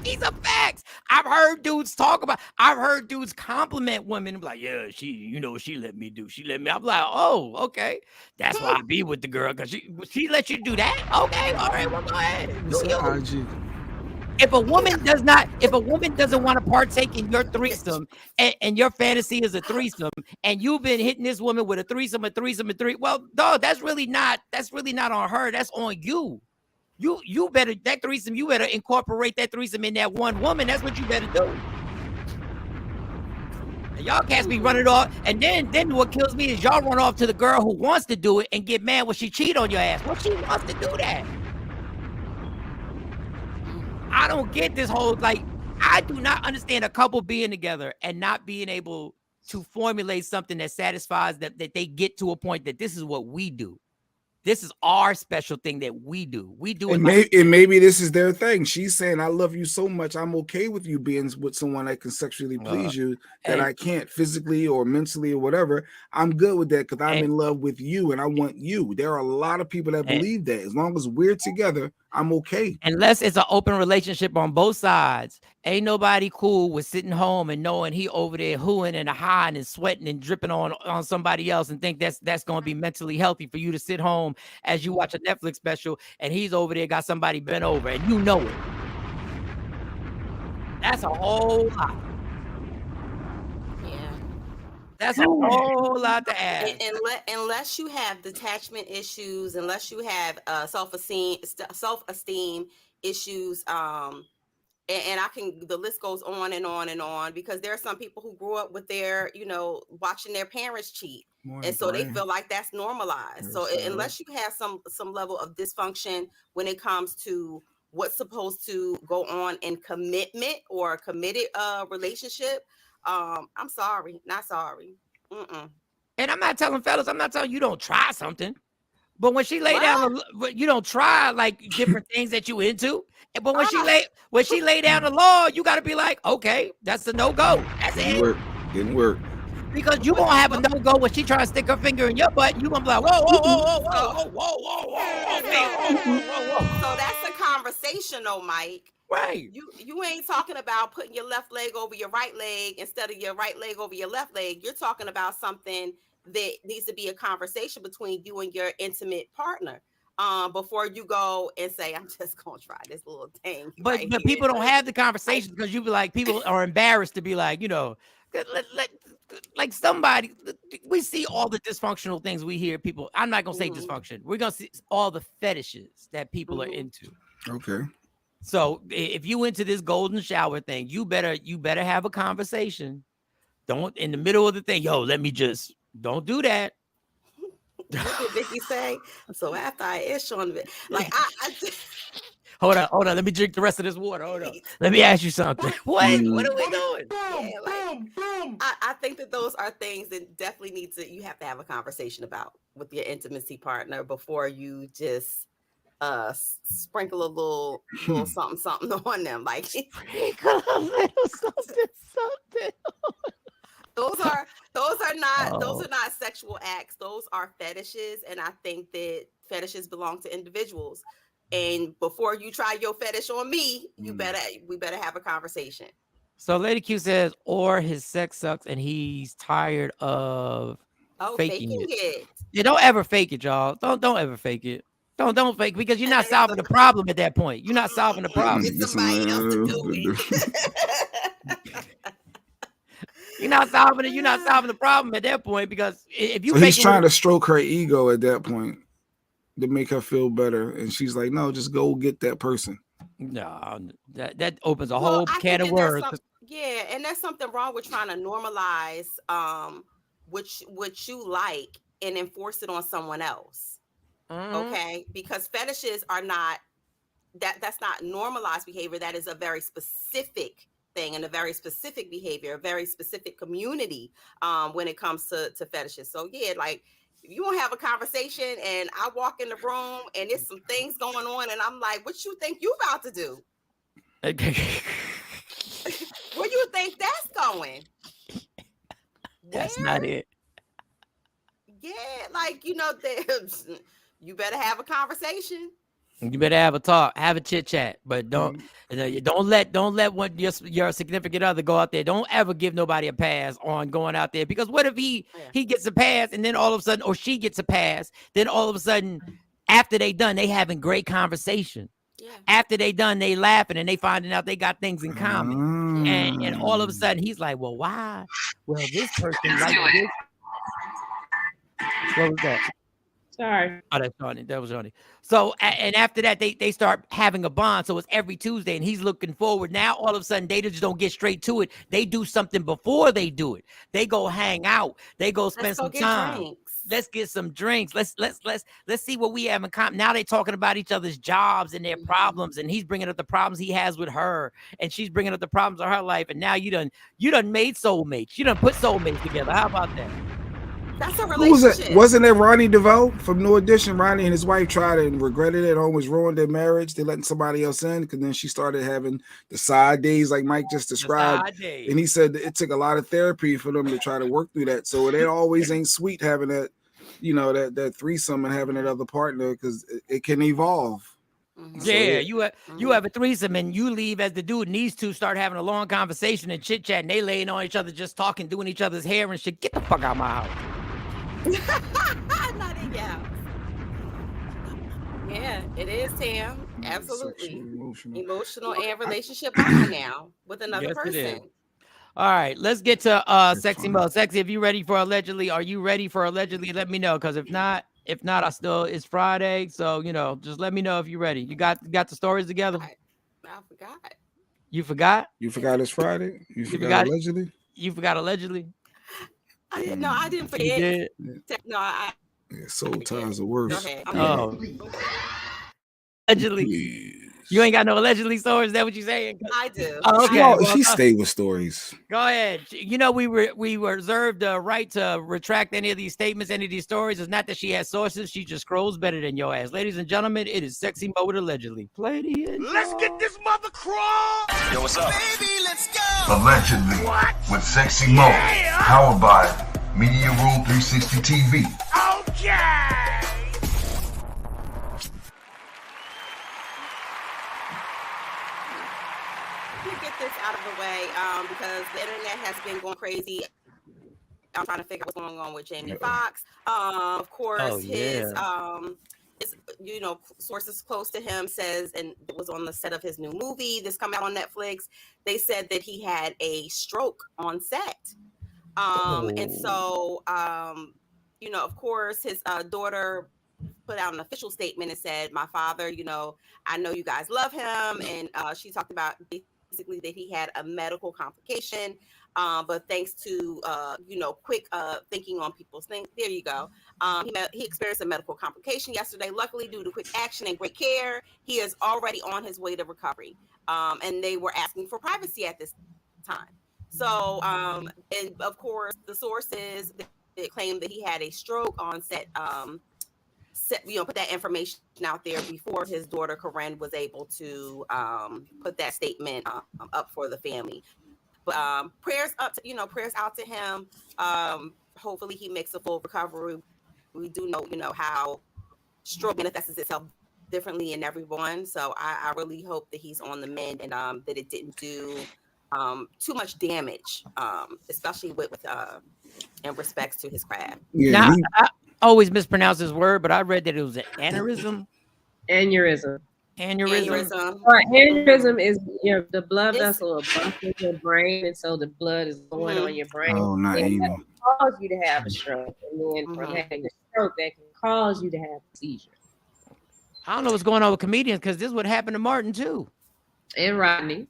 These are facts. I've heard dudes compliment women like, yeah, she let me do. She let me. I'm like, oh, okay. That's why I be with the girl, because she let you do that. Okay, all right, well, go ahead. If a woman doesn't want to partake in your threesome and your fantasy is a threesome and you've been hitting this woman with a threesome, well, dog, that's really not on her. That's on you. You better incorporate that threesome in that one woman. That's what you better do. And y'all cats be running off, and then what kills me is y'all run off to the girl who wants to do it and get mad when she cheat on your ass. Well, she wants to do that. I don't get this whole, like, I do not understand a couple being together and not being able to formulate something that satisfies that they get to a point that this is what we do. This is our special thing that we do. We do it. And maybe this is their thing. She's saying, I love you so much. I'm okay with you being with someone that can sexually please you that I can't physically or mentally or whatever. I'm good with that because I'm in love with you and I want you. There are a lot of people that believe that. As long as we're together, I'm okay. Unless it's an open relationship on both sides. Ain't nobody cool with sitting home and knowing he over there hooing and hiding and sweating and dripping on somebody else and think that's going to be mentally healthy for you to sit home as you watch a Netflix special and he's over there got somebody bent over and you know it. That's a whole lot. Yeah. That's a whole lot to ask. Unless you have detachment issues, unless you have self-esteem issues, and the list goes on and on and on, because there are some people who grew up with their, watching their parents cheat. And so they feel like that's normalized. So unless you have some level of dysfunction when it comes to what's supposed to go on in commitment or a committed relationship, I'm sorry, not sorry. And I'm not telling you don't try something. But when she lay down, you don't try like different things that you into. But when she lay down the law, you got to be like, okay, that's a no-go. That's it. Didn't work. Because you won't have a no-go when she trying to stick her finger in your butt. You gonna be like, whoa. So that's a conversation, though, Mike. Right. You ain't talking about putting your left leg over your right leg instead of your right leg over your left leg. You're talking about something that needs to be a conversation between you and your intimate partner. before you go and say, I'm just gonna try this little thing. But people don't have the conversation because you be like, people are embarrassed to be like, like somebody. We see all the dysfunctional things we hear people. I'm not gonna say dysfunction. We're gonna see all the fetishes that people are into. Okay. So if you into this golden shower thing, you better have a conversation. Don't in the middle of the thing, don't do that. What did Vicky say? So after I asked Shawn, like I hold on. Let me drink the rest of this water. Hold on. Let me ask you something. What are we doing? I think that those are things that definitely you have to have a conversation about with your intimacy partner before you just sprinkle a little something on them. Like sprinkle a little something. Those are not sexual acts. Those are fetishes, and I think that fetishes belong to individuals. And before you try your fetish on me, we better have a conversation. So Lady Q says, or his sex sucks and he's tired of faking it. Yeah, don't ever fake it, y'all. Don't ever fake it. Don't fake, because you're not solving the problem at that point. You're not solving the problem. Get somebody else to do it. You're not solving it. You're not solving the problem at that point, because if you he's trying to stroke her ego at that point to make her feel better, and she's like, "No, just go get that person." No, that opens a whole can of worms. Yeah, and there's something wrong with trying to normalize what you like and enforce it on someone else. Okay, because fetishes are not that's not normalized behavior. That is a very specific thing and a very specific behavior, a very specific community when it comes to fetishes. So yeah, like if you won't have a conversation and I walk in the room and there's some things going on and I'm like, what you think you about to do? Where you think that's going? That's not it. Yeah, like you better have a conversation. You better have a talk, have a chit chat, but don't let one your significant other go out there. Don't ever give nobody a pass on going out there, because what if he gets a pass and then all of a sudden, or she gets a pass, then all of a sudden after they done, they having great conversation. Yeah. After they done, they laughing and they finding out they got things in common, and all of a sudden he's like, well, why? Well, this person like this. What was that? Sorry. Oh, that's Johnny. That was Johnny. So, and after that, they start having a bond. So it's every Tuesday, and he's looking forward. Now, all of a sudden, they just don't get straight to it. They do something before they do it. They go hang out. They go spend some time. Drinks. Let's get some drinks. Let's see what we have in common. Now they're talking about each other's jobs and their problems, and he's bringing up the problems he has with her, and she's bringing up the problems of her life. And now you done made soulmates. You done put soulmates together. How about that? That's a relationship. Wasn't it Ronnie DeVoe from New Edition? Ronnie and his wife tried it and regretted it, almost ruined their marriage. They letting somebody else in, because then she started having the side days like Mike just described. And he said it took a lot of therapy for them to try to work through that. So it always ain't sweet having that, that threesome and having that other partner, because it can evolve. Yeah, you have a threesome and you leave as the dude, and these two start having a long conversation and chit chat, and they laying on each other, just talking, doing each other's hair and shit. Get the fuck out of my house. Not in your house. Yeah, it is, Tam. Absolutely. Emotional and relationship bond now with another person. All right, let's get to Sexy Mo. Sexy, if you ready for allegedly, are you ready for allegedly? Let me know, because if not, it's Friday. So just let me know if you're ready. You got the stories together? I forgot. You forgot? You forgot it's Friday? You forgot allegedly? You forgot allegedly? I didn't know. I didn't forget. You did? No, soul ties are worse. Allegedly. Please. You ain't got no allegedly stories. Is that what you saying? I do. Oh, okay. She stayed with stories. Go ahead. We reserved the right to retract any of these statements, any of these stories. It's not that she has sources. She just scrolls better than your ass. Ladies and gentlemen, it is Sexy Mo with allegedly. Play the Let's get this mother crawl. Yo, what's up? Baby, let's go. Allegedly. With Sexy Mo. Powered by Media Room 360 TV. Okay. Get this out of the way because the internet has been going crazy. I'm trying to figure out what's going on with Jamie Foxx. Of course, his sources close to him says, and it was on the set of his new movie that's coming out on Netflix. They said that he had a stroke on set. And so, of course, his daughter put out an official statement and said, my father, I know you guys love him. And she talked about basically that he had a medical complication. But thanks to, quick thinking on people's things, there you go. He experienced a medical complication yesterday. Luckily, due to quick action and great care, he is already on his way to recovery. And they were asking for privacy at this time. So, and of course, the sources that claim that he had a stroke on set, put that information out there before his daughter Corinne was able to put that statement up for the family. But prayers out to him. Hopefully, he makes a full recovery. We do know, how stroke manifests itself differently in everyone. So I really hope that he's on the mend and that it didn't do too much damage, especially with in respects to his craft. Yeah, now, I always mispronounce his word, but I read that it was an aneurysm. Aneurysm. Or aneurysm is the blood vessel above your brain, and so the blood is going on your brain. Oh, not and even. that can cause you to have a stroke, and then from having a stroke, that can cause you to have a seizure. I don't know what's going on with comedians because this would happen to Martin too, and Rodney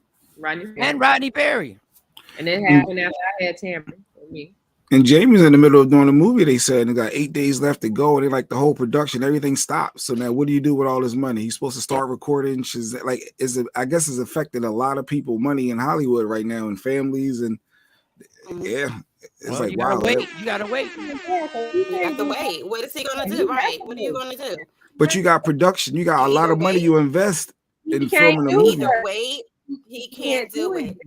Perry, and it happened after I had Tamron for me. And Jamie's in the middle of doing a movie, they said, and got 8 days left to go. And they like the whole production, everything stopped. So now what do you do with all this money? He's supposed to start recording. I guess it's affected a lot of people money in Hollywood right now and families. And yeah, it's like, wow. You gotta wait. You have to wait. What is he going to do? Right. What are you going to do? But you got production. You got a lot of money you invest in filming a movie. Wait. He can't do it.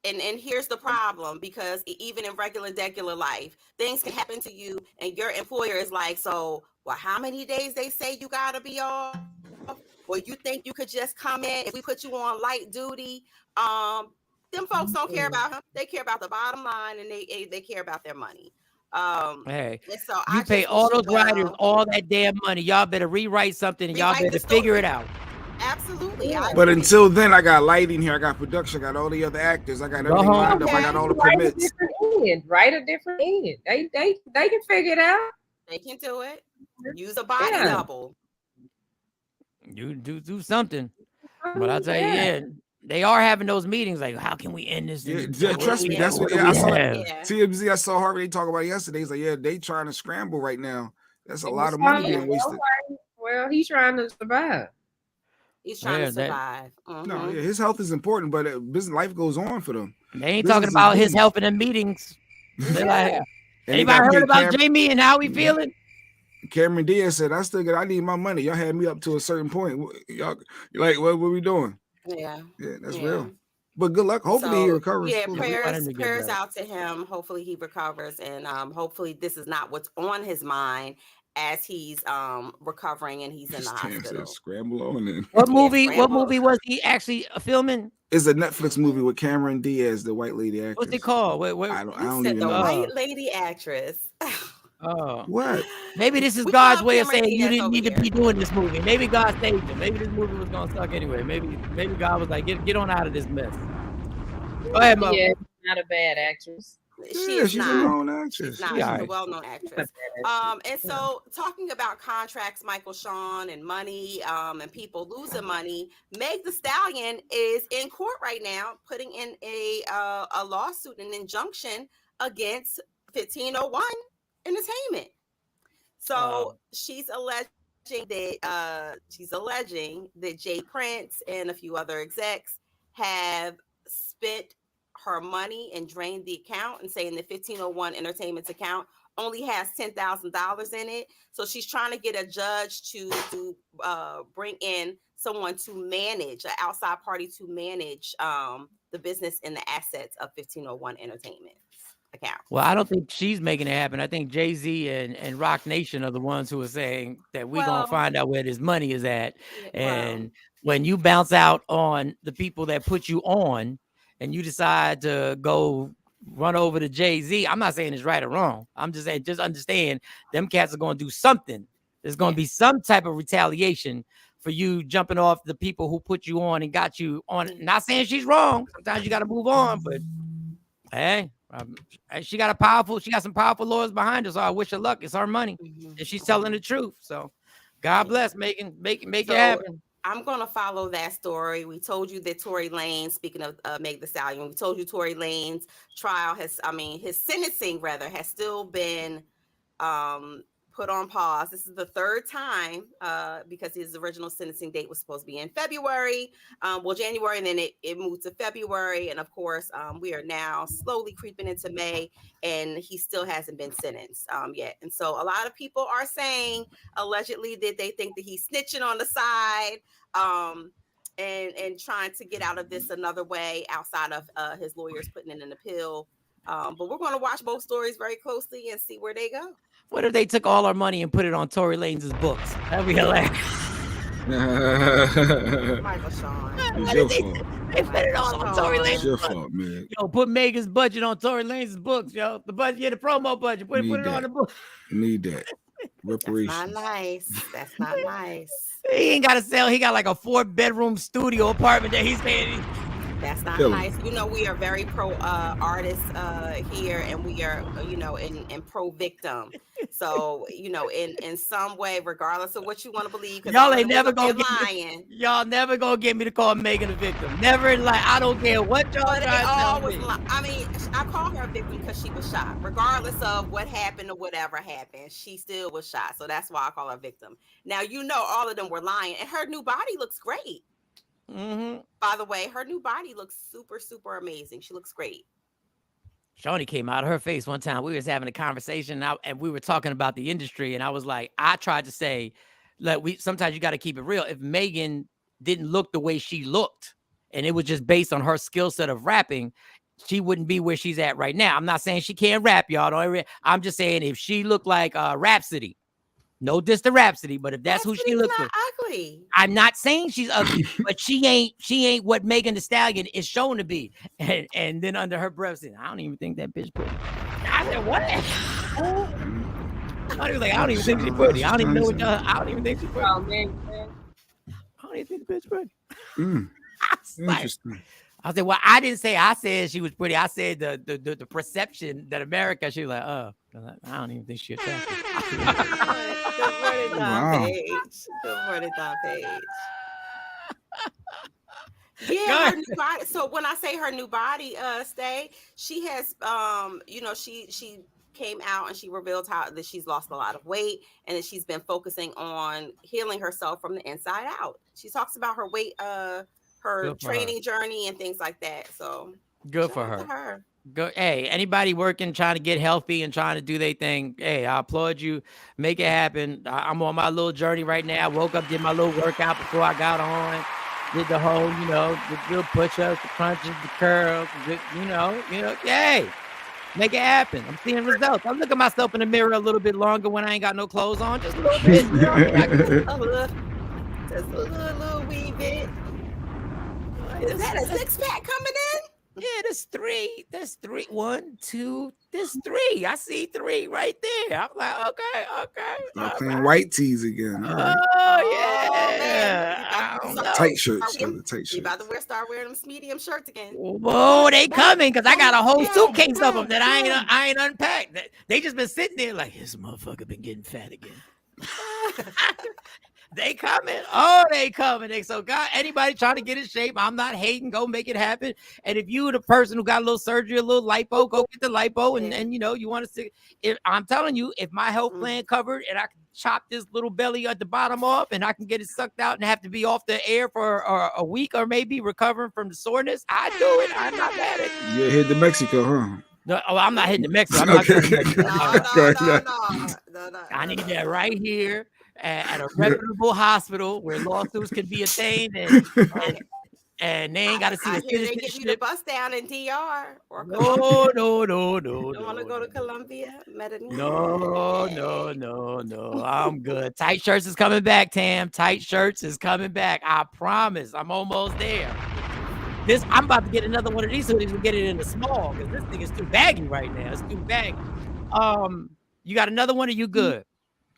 And here's the problem, because even in regular life, things can happen to you and your employer is like, so, well, how many days they say you got to be off? Or you think you could just come in if we put you on light duty? Them folks don't care about him. They care about the bottom line, and they care about their money. Hey, so you pay all those writers all that damn money. Y'all better rewrite something and y'all better figure it out. Absolutely. But until then, I got lighting here. I got production. I got all the other actors. I got everything lined up. I got all the permits. Write a different end. They can figure it out. They can do it. Use a body double. You do something. But I'll tell you, they are having those meetings. Like, how can we end this? Trust me. That's what I saw. TMZ. I saw Harvey talk about it yesterday. He's like, they trying to scramble right now. That's a lot of money being wasted. Well, he's trying to survive. He's trying to survive. No, his health is important, but business life goes on for them. They ain't talking about his health in the meetings. They're like, anybody heard about Jamie and how he feeling? Cameron Diaz said, I need my money. Y'all had me up to a certain point. Y'all like, what we doing? Yeah, that's real. But good luck. Hopefully he recovers. Yeah, prayers out to him. Hopefully he recovers, and hopefully this is not what's on his mind as he's recovering and he's in the hospital. Scramble on in. What movie was he actually filming? It's a Netflix movie with Cameron Diaz, the white lady actress. What's it called? I don't even know. The white lady actress. Oh, what? Maybe this is God's way of saying you didn't need to be doing this movie. Maybe God saved him. Maybe this movie was gonna suck anyway. Maybe God was like, get on out of this mess. Go ahead, Mom. Yeah, not a bad actress. She's a known actress. She's a well-known actress. And so talking about contracts, Michael Shawn, and money, and people losing money, Meg Thee Stallion is in court right now, putting in a lawsuit, an injunction against 1501 Entertainment. So she's alleging that Jay Prince and a few other execs have spent her money and drained the account, and saying that 1501 Entertainment's account only has $10,000 in it. So she's trying to get a judge to bring in someone to manage, an outside party to manage the business and the assets of 1501 Entertainment account. Well, I don't think she's making it happen. I think Jay-Z and Rock Nation are the ones who are saying that we're going to find out where this money is at. And when you bounce out on the people that put you on and you decide to go run over to Jay-Z, I'm not saying it's right or wrong. I'm just saying, just understand them cats are going to do something There's going to be some type of retaliation for you jumping off the people who put you on and got you on. Not saying she's wrong. Sometimes you got to move on, but hey, she got some powerful lawyers behind her. So I wish her luck. It's her money, and she's telling the truth. So God bless, Megan. Make it happen. I'm going to follow that story. We told you that Tory Lanez, speaking of Meg Thee Stallion, we told you Tory Lanez trial his sentencing rather has still been put on pause. This is the third time because his original sentencing date was supposed to be in January, and then it moved to February. And of course, we are now slowly creeping into May, and he still hasn't been sentenced yet. And so a lot of people are saying allegedly that they think that he's snitching on the side and trying to get out of this another way outside of his lawyers putting in an appeal. But we're going to watch both stories very closely and see where they go. What if they took all our money and put it on Tory Lanez's books? That'd be hilarious. Michael Shawn. It's your fault. They put it all on Tory Lanez's It's your books. fault, man. Yo, put Megan's budget on Tory Lanez's books, yo. The budget, the promo budget. Put it on the book. Need that. Reparations. That's not nice. That's not nice. He ain't got to sell. He got like a 4-bedroom studio apartment that he's paying. That's not nice. You know, we are very pro artists here, and we are, and pro victim. So, in some way, regardless of what you want to believe, y'all ain't never gonna y'all never gonna get me to call Megan a victim. Never in life. I don't care what y'all try to tell me. I call her a victim because she was shot. Regardless of what happened or whatever happened, she still was shot. So that's why I call her a victim. Now, all of them were lying, and her new body looks great. By the way, her new body looks super, super amazing. She looks great. Shawnee came out of her face one time. We was having a conversation and we were talking about the industry. And I was like, I tried to say, sometimes you got to keep it real. If Megan didn't look the way she looked, and it was just based on her skill set of rapping, she wouldn't be where she's at right now. I'm not saying she can't rap, y'all. I'm just saying if she looked like Rhapsody, no diss to Rhapsody, but if that's who she looks like, ugly. I'm not saying she's ugly, but she ain't what Megan Thee Stallion is shown to be. And then under her breath, said, I don't even think that bitch pretty. I said, what? I was like, I don't even think she's pretty. I don't even know what I don't even think she's pretty. Oh, man. I don't even think the bitch pretty. Interesting. I said, well, I didn't say I said she was pretty. I said the perception that America, she was like, I don't even think she's attractive. Good morning, Don Page. Good morning, Don Page. Yeah, her new body. So when I say her new body, she has, she came out and she revealed that she's lost a lot of weight and that she's been focusing on healing herself from the inside out. She talks about her weight, her training journey and things like that. So good for her. Go, hey, anybody working, trying to get healthy and trying to do their thing, hey, I applaud you. Make it happen. I'm on my little journey right now. Woke up, did my little workout before I got on. Did the whole, the little push-ups, the crunches, the curls, hey, make it happen. I'm seeing results. I look at myself in the mirror a little bit longer when I ain't got no clothes on, just a little bit. Just a little wee bit. Is that a six-pack coming in? Yeah, there's three. There's three. 1, 2. There's 3. I see 3 right there. I'm like, okay. Start playing white tees again. Oh yeah. Tight shirts. Tight shirts. You about to start wearing them medium shirts again? Whoa, they coming because I got a whole suitcase of them that I ain't unpacked. They just been sitting there like, this motherfucker been getting fat again. They coming. Oh, they coming. So, God, anybody trying to get in shape, I'm not hating. Go make it happen. And if you the person who got a little surgery, a little lipo, go get the lipo. And you want to see. If I'm telling you, if my health plan covered and I can chop this little belly at the bottom off and I can get it sucked out and have to be off the air for a week or maybe recovering from the soreness, I do it. I'm not mad at it. You head to Mexico, huh? No, I'm not hitting the Mexico. I'm not No. I need that right here. At a reputable hospital where lawsuits can be obtained and they ain't got to see the citizenship. They give you the bus down in DR or No. You want to go to Colombia? No. I'm good. Tight shirts is coming back, Tam. Tight shirts is coming back. I promise. I'm almost there. I'm about to get another one of these hoodies and get it in the small because this thing is too baggy right now. It's too baggy. You got another one or you good?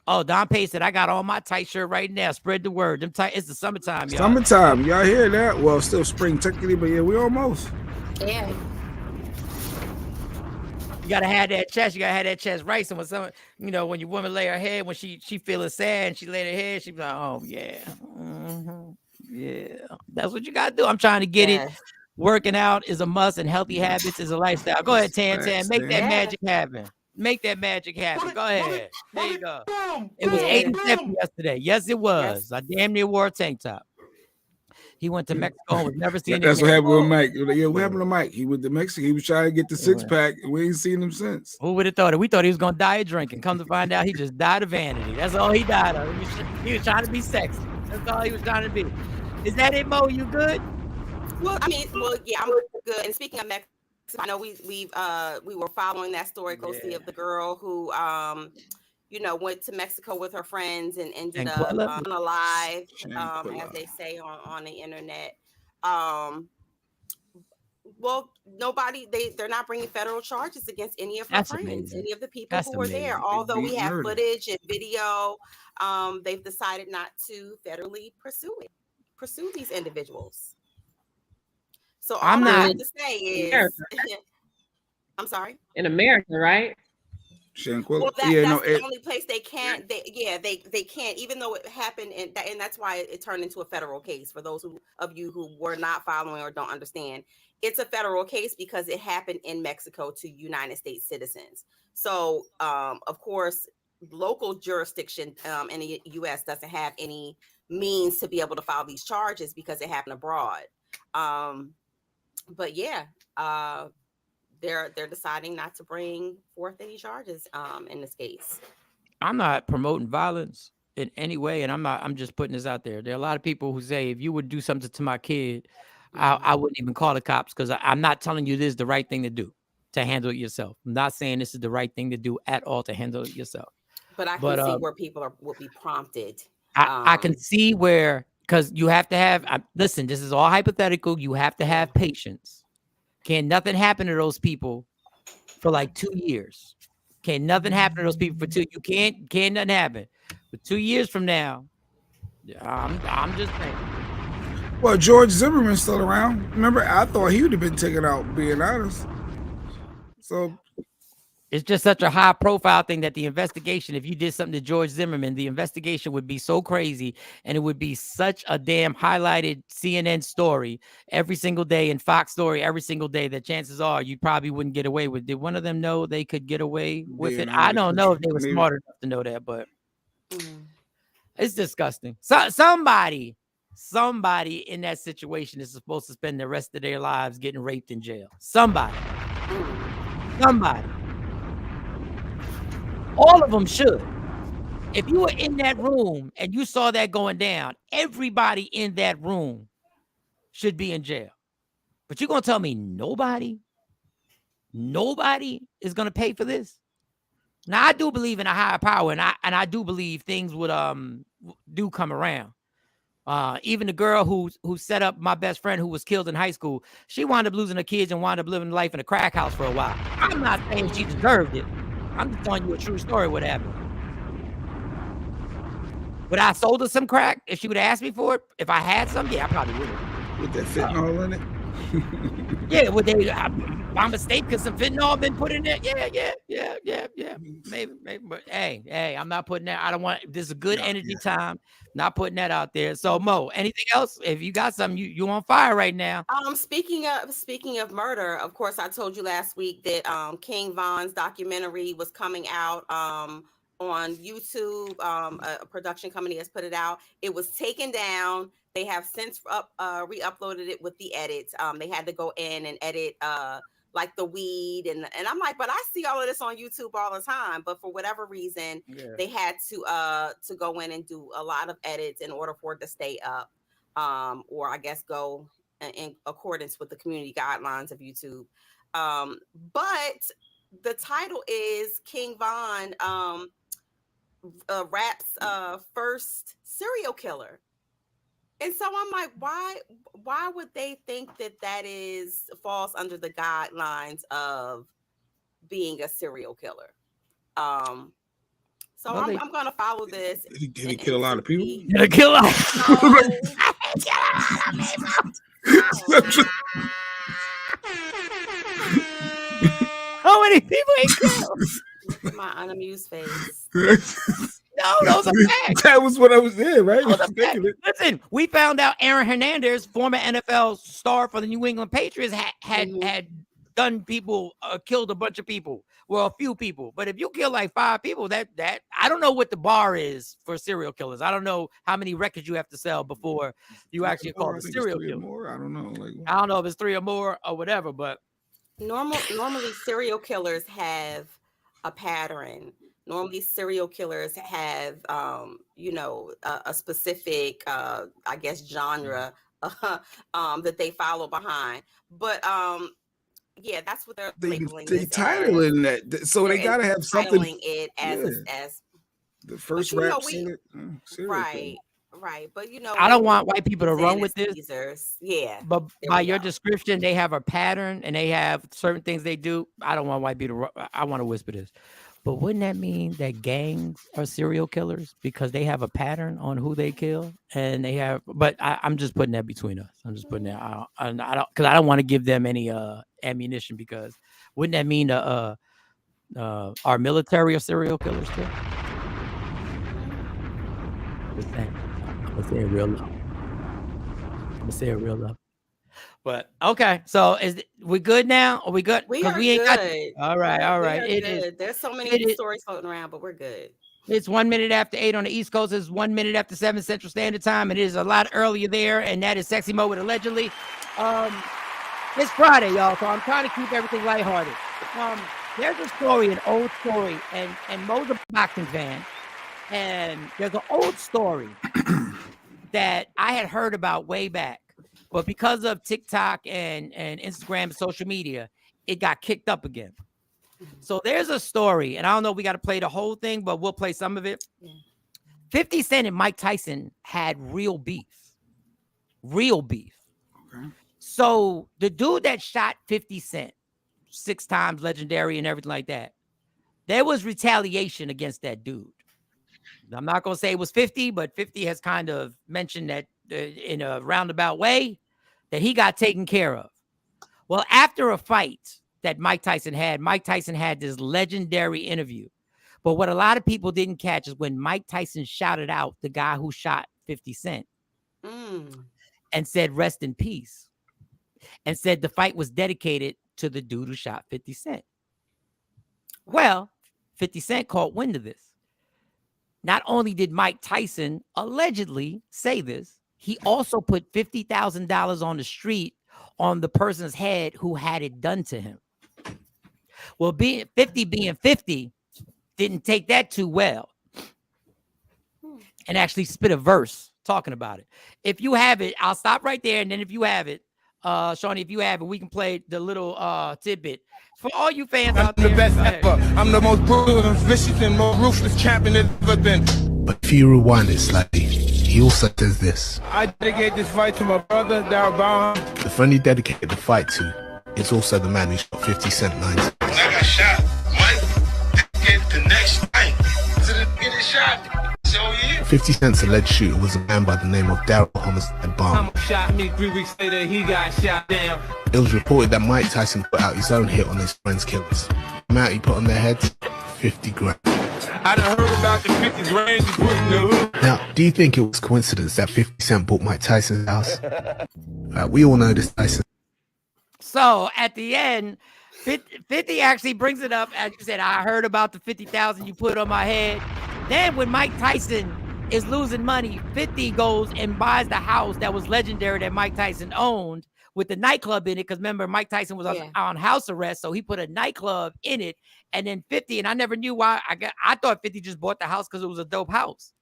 Oh, Don Pay said I got on my tight shirt right now. Spread the word. Them tight. It's the summertime, y'all. Summertime, y'all hear that? Well, still spring technically, but yeah, we almost. Yeah. You gotta have that chest. You gotta have that chest right. So when someone, when your woman lay her head, when she feeling sad and she lay her head, she be like, oh yeah, yeah. That's what you gotta do. I'm trying to get it. Working out is a must, and healthy habits is a lifestyle. Go ahead, Tan. Make that magic happen. Make that magic happen. Go ahead. There you go. It was 87 yesterday. Yes, it was. I damn near wore a tank top. He went to Mexico and was never seen again. That's what happened with Mike. Yeah, what happened to Mike? He went to Mexico. He was trying to get the six pack, and we ain't seen him since. Who would have thought it? We thought he was gonna die of drinking. Come to find out, he just died of vanity. That's all he died of. He was trying to be sexy. That's all he was trying to be. Is that it, Mo? You good? Well, yeah, I'm good. And speaking of Mexico, I know we were following that story closely of the girl who went to Mexico with her friends and ended up unalive, as they say on the internet. Well, they're not bringing federal charges against any of her friends, any of the people who were there. Although we have footage and video, they've decided not to federally pursue these individuals. So all I have to say is, I'm sorry. In America, right? Well, that's the only place they can't. They can't, even though it happened, and that's why it turned into a federal case. For those of you who were not following or don't understand, it's a federal case because it happened in Mexico to United States citizens. So, of course, local jurisdiction in the U.S. doesn't have any means to be able to file these charges because it happened abroad. But yeah, they're deciding not to bring forth any charges in this case. I'm not promoting violence in any way, and I'm just putting this out there. There are a lot of people who say if you would do something to my kid, I wouldn't even call the cops, because I'm not telling you this is the right thing to do to handle it yourself. I'm not saying this is the right thing to do at all to handle it yourself. But I can see where people will be prompted. I can see where, because you have to have, listen, this is all hypothetical. You have to have patience. Can nothing happen to those people for like 2 years? Can nothing happen to those people for 2? You can't nothing happen. But 2 years from now, I'm just saying. Well, George Zimmerman's still around. Remember, I thought he would have been taken out, being honest. So it's just such a high profile thing that the investigation, if you did something to George Zimmerman, the investigation would be so crazy, and it would be such a damn highlighted CNN story every single day and Fox story every single day that chances are you probably wouldn't get away with. Did one of them know they could get away with it? I don't know if they were smart enough to know that, but it's disgusting. So somebody in that situation is supposed to spend the rest of their lives getting raped in jail. Somebody. All of them should. If you were in that room and you saw that going down, everybody in that room should be in jail. But you're going to tell me nobody is going to pay for this? Now, I do believe in a higher power, and I do believe things would do come around. Even the girl who set up my best friend who was killed in high school, she wound up losing her kids and wound up living life in a crack house for a while. I'm not saying she deserved it. I'm just telling you a true story what happened. Would I sold her some crack if she would have asked me for it? If I had some, yeah, I probably would have. With that fentanyl in it? Yeah, would they? My mistake because some fentanyl been put in there. Yeah. Maybe. But hey, I'm not putting that. I don't want. This is a good energy time. Not putting that out there. So Mo, anything else? If you got something, you on fire right now. Speaking of murder, of course, I told you last week that King Von's documentary was coming out on YouTube. A production company has put it out. It was taken down. They have since re-uploaded it with the edits. They had to go in and edit like the weed and I'm like, but I see all of this on YouTube all the time. But for whatever reason, they had to go in and do a lot of edits in order for it to stay up, or I guess go in accordance with the community guidelines of YouTube. But the title is King Von rap's first serial killer. And so I'm like, why would they think that falls under the guidelines of being a serial killer? So So Well, I'm gonna follow this. Did he kill a lot of people? see- Gonna kill us. How many people he killed? Look at my unamused face. No, those are facts. That was what I was there, right? Those are facts. Listen, we found out Aaron Hernandez, former NFL star for the New England Patriots, had done people, killed a bunch of people. Well, a few people. But if you kill like 5 people, that I don't know what the bar is for serial killers. I don't know how many records you have to sell before you actually call it a serial killer. More. I don't know. I don't know if it's 3 or more or whatever, but Normally serial killers have a pattern. Normally serial killers have a specific I guess genre that they follow behind. But yeah, that's what they're labeling They this titling that, so they gotta have something. Titling it as the first but, rap serial killer. Right, but I don't want white people to run with this. Yeah, but by your description, they have a pattern and they have certain things they do. I don't want white people to. I want to whisper this, but wouldn't that mean that gangs are serial killers because they have a pattern on who they kill and they have? But I'm just putting that between us. I'm just putting that. I don't because I don't want to give them any ammunition because wouldn't that mean our military are serial killers too? I'm gonna say it real low. But okay, so we good now? Are we good? We are ain't good. All right. It is. There's so many stories floating around, but we're good. It's 1 minute after 8 on the East Coast. It's 1 minute after 7 Central Standard Time. It is a lot earlier there, and that is Sexy Mo with Allegedly. It's Friday, y'all, so I'm trying to keep everything lighthearted. There's a story, an old story, and Mo's a boxing fan. And there's an old story that I had heard about way back, but because of TikTok and Instagram and social media, it got kicked up again. So there's a story, and I don't know if we got to play the whole thing, but we'll play some of it. 50 Cent and Mike Tyson had real beef. Okay. So the dude that shot 50 Cent, 6 times legendary and everything like that, there was retaliation against that dude. I'm not going to say it was 50, but 50 has kind of mentioned that in a roundabout way that he got taken care of. Well, after a fight that Mike Tyson had this legendary interview. But what a lot of people didn't catch is when Mike Tyson shouted out the guy who shot 50 Cent and said, rest in peace, and said the fight was dedicated to the dude who shot 50 Cent. Well, 50 Cent caught wind of this. Not only did Mike Tyson allegedly say this, he also put $50,000 on the street on the person's head who had it done to him. Well, being 50 didn't take that too well and actually spit a verse talking about it. If you have it, I'll stop right there. And then if you have it, Shawnee, if you have it, we can play the little tidbit. For all you fans out there, I'm the best ever. I'm the most brutal and vicious and most ruthless champion there's ever been. But if you rewind it slightly, he also says this. I dedicate this fight to my brother, Darryl Brown. The friend he dedicated the fight to is also the man who shot 50 Cent 9 times. When I got shot, Mike dedicated the next fight to the getting shot. So yeah. 50 Cent's alleged shooter was a man by the name of Darryl Homicide Barnes. Shot me 3 weeks later, he got shot down. It was reported that Mike Tyson put out his own hit on his friend's killers. The amount he put on their heads, 50 grand. I done heard about the 50 grand. Now, do you think it was coincidence that 50 Cent bought Mike Tyson's house? We all know this Tyson. So at the end, 50 actually brings it up. As you said, I heard about the 50,000 you put on my head. Then when Mike Tyson is losing money, 50 goes and buys the house that was legendary that Mike Tyson owned with the nightclub in it. Because remember, Mike Tyson was on house arrest, so he put a nightclub in it. And then 50, and I never knew why. I thought 50 just bought the house because it was a dope house.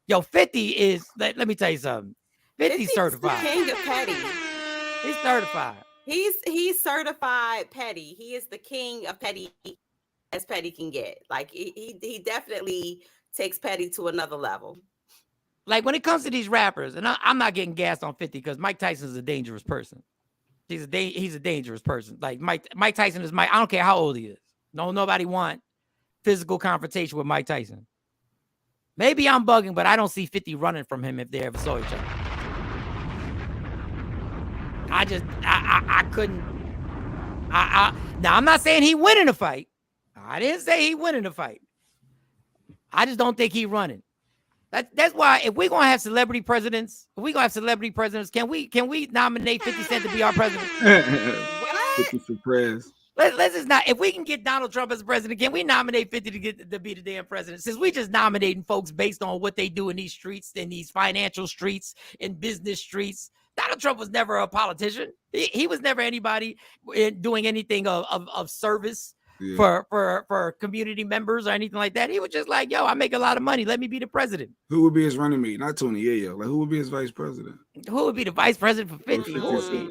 Yo, 50 is, let me tell you something. 50's certified. The king of petty. He's certified. He's certified petty. He is the king of petty as petty can get. Like he definitely takes petty to another level. Like when it comes to these rappers, and I'm not getting gassed on 50 because Mike Tyson is a dangerous person. He's a dangerous person. Like Mike Tyson is I don't care how old he is. No, nobody want physical confrontation with Mike Tyson. Maybe I'm bugging, but I don't see 50 running from him if they ever saw each other. I couldn't. Now, I'm not saying he winning a fight. I didn't say he winning a fight. I just don't think he running. That's why if we're gonna have celebrity presidents, can we nominate 50 Cent to be our president? 50 for prez. Let's just not. If we can get Donald Trump as president, can we nominate 50 to be the damn president? Since we just nominating folks based on what they do in these streets, in these financial streets, in business streets. Donald Trump was never a politician. He was never anybody doing anything of service for community members or anything like that. He was just like, yo, I make a lot of money. Let me be the president. Who would be his running mate? Not Tony Yayo. Like, who would be his vice president? Who would be the vice president for 50? Who would be?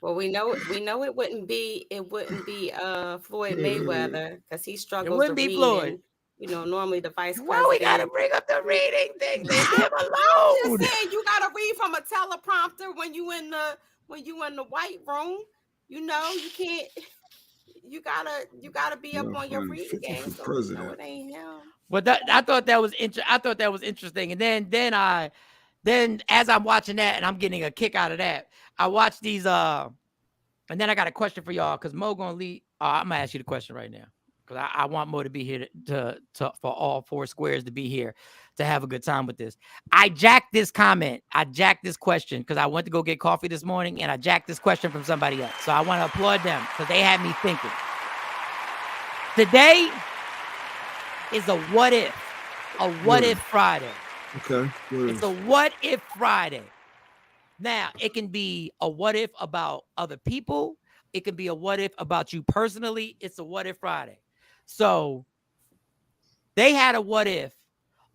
Well, we know it wouldn't be Floyd Mayweather because he struggles. It wouldn't be Floyd. And, normally the vice president. Well, we gotta bring up the reading thing. Leave him alone. I'm just saying, you gotta read from a teleprompter when you in the white room. You can't. You gotta be up on your reading game. So it ain't him. But I thought that was interesting. And then as I'm watching that and I'm getting a kick out of that, I watched these and then I got a question for y'all because Mo gonna lead. I'm gonna ask you the question right now because I want Mo to be here to for all four squares to be here to have a good time with this. I jacked this question because I went to go get coffee this morning and I jacked this question from somebody else. So I want to applaud them because they had me thinking. Today is a what if Friday. Okay. It's a what if Friday. Now, it can be a what if about other people. It can be a what if about you personally. It's a what if Friday. So they had a what if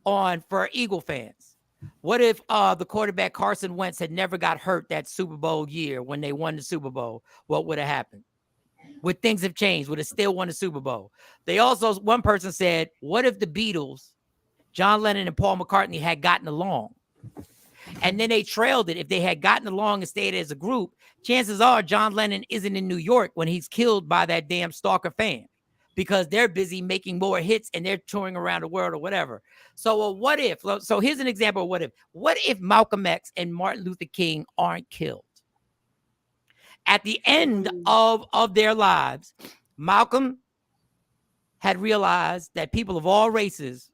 on for Eagle fans. What if the quarterback Carson Wentz had never got hurt that Super Bowl year when they won the Super Bowl? What would have happened? Would things have changed? Would have still won the Super Bowl? They also, one person said, what if the Beatles, John Lennon and Paul McCartney had gotten along? And then they trailed it. If they had gotten along and stayed as a group, chances are John Lennon isn't in New York when he's killed by that damn stalker fan because they're busy making more hits and they're touring around the world or whatever. So what if? So here's an example of what if. What if Malcolm X and Martin Luther King aren't killed? At the end of their lives, Malcolm had realized that people of all races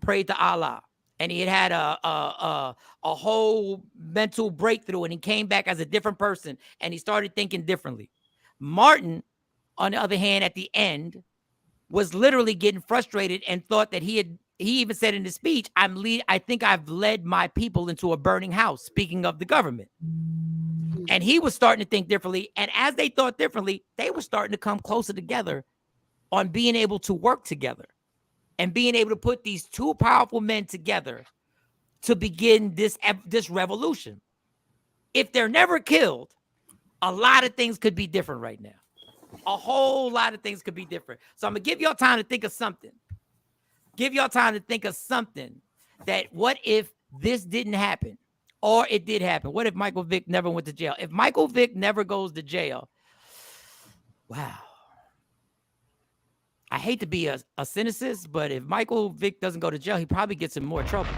prayed to Allah. And he had a whole mental breakthrough and he came back as a different person and he started thinking differently. Martin, on the other hand, at the end, was literally getting frustrated and thought that he even said in his speech, I think I've led my people into a burning house, speaking of the government. And he was starting to think differently. And as they thought differently, they were starting to come closer together on being able to work together. And being able to put these two powerful men together to begin this revolution. If they're never killed, a lot of things could be different right now. A whole lot of things could be different. So I'm going to give y'all time to think of something. That what if this didn't happen? Or it did happen? What if Michael Vick never went to jail? If Michael Vick never goes to jail, wow. I hate to be a cynicist, but if Michael Vick doesn't go to jail, he probably gets in more trouble.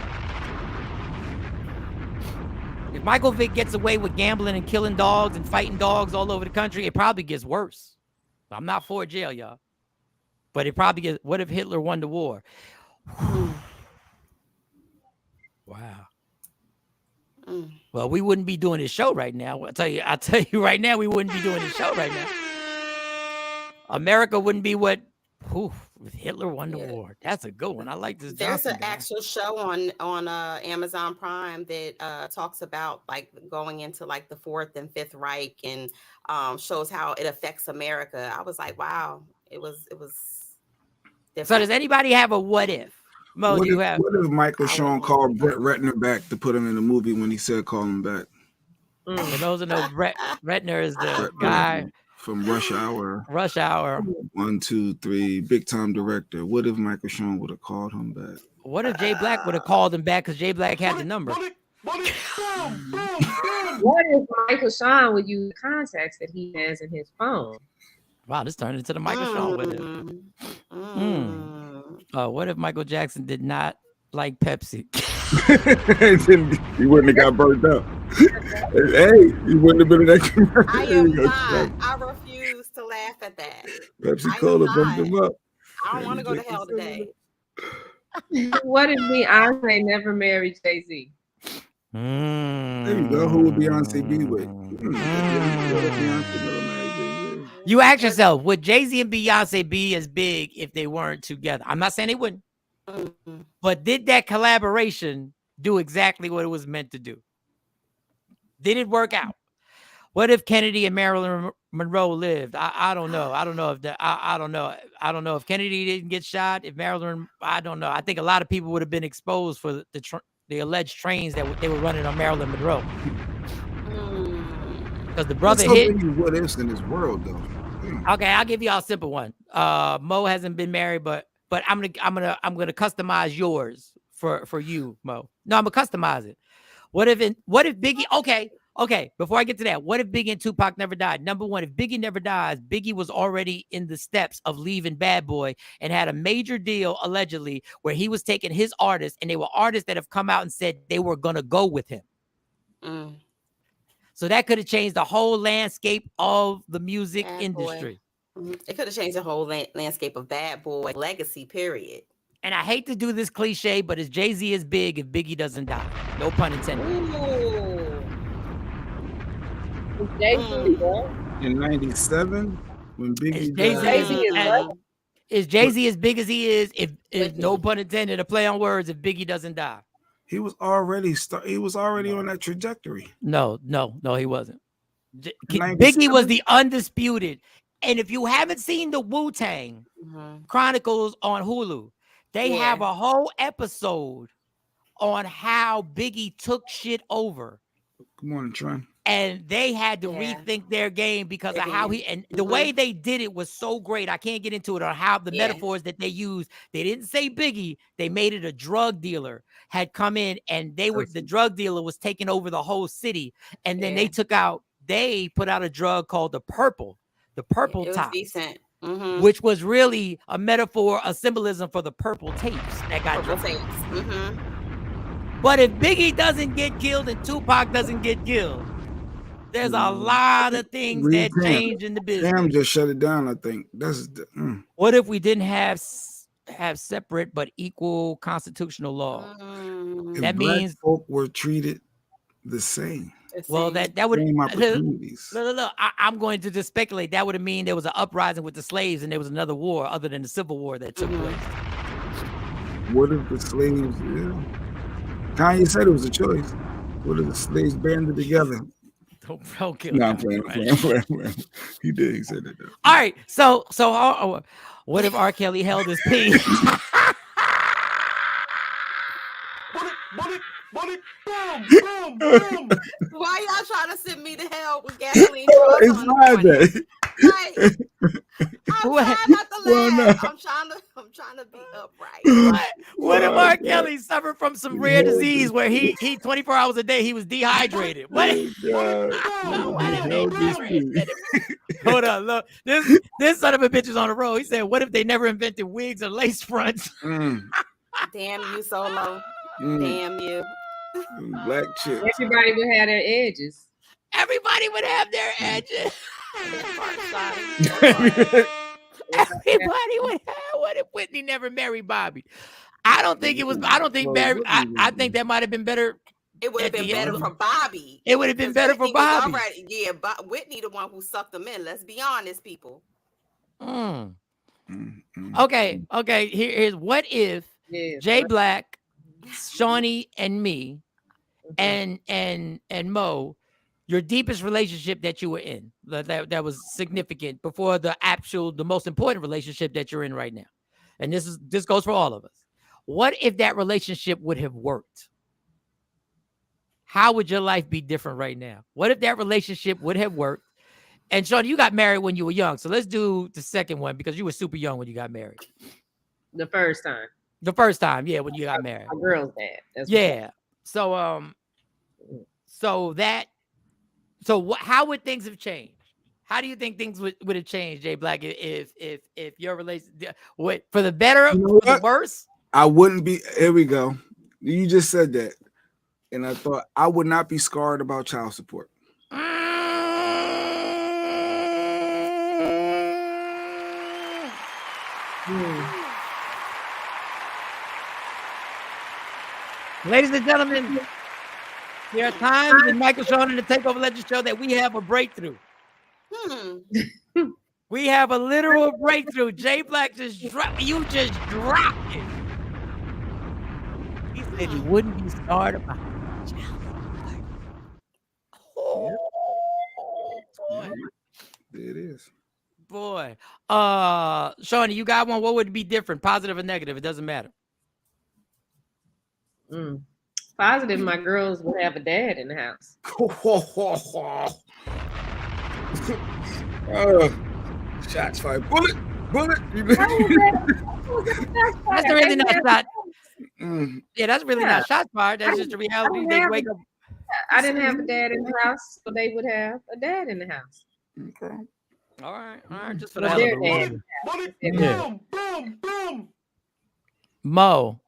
If Michael Vick gets away with gambling and killing dogs and fighting dogs all over the country, it probably gets worse. I'm not for jail, y'all. But it probably gets, what if Hitler won the war? Wow. Well, we wouldn't be doing this show right now. I'll tell you right now, we wouldn't be doing this show right now. America wouldn't be what if Hitler won the war. That's a good one. I like this. There's an actual show on Amazon Prime that talks about like going into like the Fourth and Fifth Reich and shows how it affects America. I was like, wow, it was different. So does anybody have a what if? Mo, what if Michael Shawn called Brett Ratner back to put him in the movie when he said call him back? For those who know, Ratner is the guy from Rush Hour. 1, 2, 3, big time director. What if Michael Shawn would have called him back? What if Jay Black would have called him back because Jay Black had the number? What if Michael Shawn would use the contacts that he has in his phone? Wow, this turned into the Michael Shawn with it. What if Michael Jackson did not like Pepsi? He wouldn't have got burnt up. Hey, he wouldn't have been in that commercial. I am not. I refuse to laugh at that. Pepsi Cola burnt him up. I don't want to go to hell today. What if Beyonce never married Jay-Z? There you go. Who would Beyonce be with? You ask yourself, would Jay-Z and Beyonce be as big if they weren't together? I'm not saying they wouldn't. But did that collaboration do exactly what it was meant to do? Did it work out? What if Kennedy and Marilyn Monroe lived? I don't know. I don't know if that. I don't know. I don't know if Kennedy didn't get shot. If Marilyn, I don't know. I think a lot of people would have been exposed for the alleged trains that they were running on Marilyn Monroe. Because the brother hit. What ifs in this world, though? Okay, I'll give y'all a simple one. Mo hasn't been married, but I'm gonna customize yours for you, Mo. No, I'm gonna customize it. What if Biggie? Okay. Before I get to that, what if Biggie and Tupac never died? Number one, if Biggie never dies, Biggie was already in the steps of leaving Bad Boy and had a major deal allegedly where he was taking his artists, and they were artists that have come out and said they were gonna go with him. So that could have changed the whole landscape of the music industry. It could have changed the whole landscape of Bad Boy legacy, period. And I hate to do this cliche, but is Jay-Z as big if Biggie doesn't die? No pun intended. In 97, when Biggie died. Is Jay-Z as big as he is if no pun intended, a play on words, if Biggie doesn't die? He was already on that trajectory. No, he wasn't. Biggie was the undisputed. And if you haven't seen the Wu-Tang Chronicles on Hulu, they have a whole episode on how Biggie took shit over. Good morning, Trent. And they had to rethink their game because of how the way they did it was so great. I can't get into it on how the metaphors that they used. They didn't say Biggie. They made it a drug dealer had come in, and the drug dealer was taking over the whole city. And then they put out a drug called the Purple Top, which was really a metaphor, a symbolism for the purple tapes that got dropped. But if Biggie doesn't get killed and Tupac doesn't get killed, there's a lot of things that change in the business. Cam just shut it down, I think. What if we didn't have separate but equal constitutional law? That means folk were treated the same. Well, that would look. I'm going to just speculate. That would have mean there was an uprising with the slaves, and there was another war other than the Civil War that took place. What if the slaves? Yeah. Kanye said it was a choice. What if the slaves banded together? Don't kill. No, I'm playing. He did. He said it. Though. All right. So what if R. Kelly held his peace? Boom. Why y'all trying to send me to hell with gasoline? It's Friday. I'm trying not to laugh. I'm trying to be upright. What if R. Kelly suffered from some rare disease where he 24 hours a day he was dehydrated? What? Hold on, look. This son of a bitch is on the road. He said, "What if they never invented wigs or lace fronts?" Damn you, Solo. Damn you. Black chick. Everybody would have their edges. Everybody would have their edges. Everybody would have. What if Whitney never married Bobby? I don't think it was. I don't think Mary. I think that might have been better. It would have been better for Bobby. It would have been better for Bobby. But Whitney, the one who sucked them in. Let's be honest, people. Okay. Here's what if Jay Black, Shawnee, and me, and Mo, your deepest relationship that you were in, that was significant before the most important relationship that you're in right now, and this goes for all of us. What if that relationship would have worked? How would your life be different right now? What if that relationship would have worked? And Shawn, you got married when you were young, so let's do the second one because you were super young when you got married. The first time, yeah, when you got married. My girl's dad. Yeah. So how would things have changed? How do you think things would have changed, Jay Black, if your relationship for the better, You know for the what? worse? I wouldn't be. Here we go. You just said that, and I thought I would not be scarred about child support. Ladies and gentlemen, there are times in Michael Shawn and the Takeover Legend Show that we have a breakthrough. We have a literal breakthrough. Jay Black just dropped. You just dropped it. He said you wouldn't be scarred about It is. Boy. Shawnee, you got one. What would be different? Positive or negative? It doesn't matter. Positive, my girls would have a dad in the house. Shots fired. Bullet. That's really not shot. Yeah, that's really not shots fired. That's just the reality. They wake up. I didn't have a dad in the house, so they would have a dad in the house. Okay. All right. Just for the hell of it. Boom, boom, boom. Mo,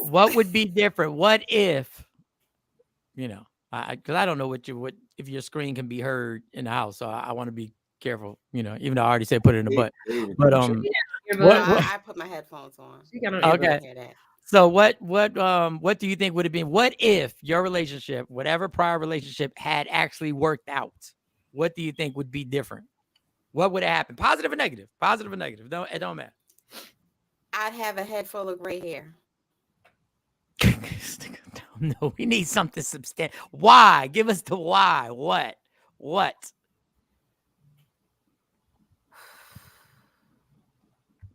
what would be different? What if, because I don't know if your screen can be heard in the house, so I want to be careful, even though I already said put it in the butt. But I put my headphones on. Okay. So what do you think would have been? What if your relationship, whatever prior relationship, had actually worked out? What do you think would be different? What would have happened? Positive or negative? Positive or negative? It don't matter. I'd have a head full of gray hair. No, we need something substantial. Why? Give us the why. What?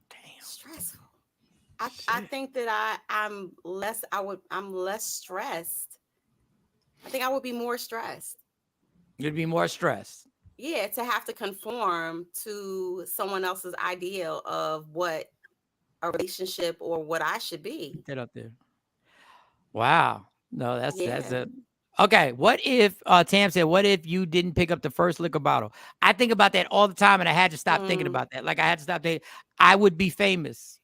Damn. Stressful. I think that I'm less stressed. I think I would be more stressed. You'd be more stressed. Yeah, to have to conform to someone else's ideal of what a relationship or what I should be. Get up there. Wow. No, that's it. Okay. What if Tam said, what if you didn't pick up the first liquor bottle? I think about that all the time, and I had to stop thinking about that. Like I had to stop thinking. I would be famous.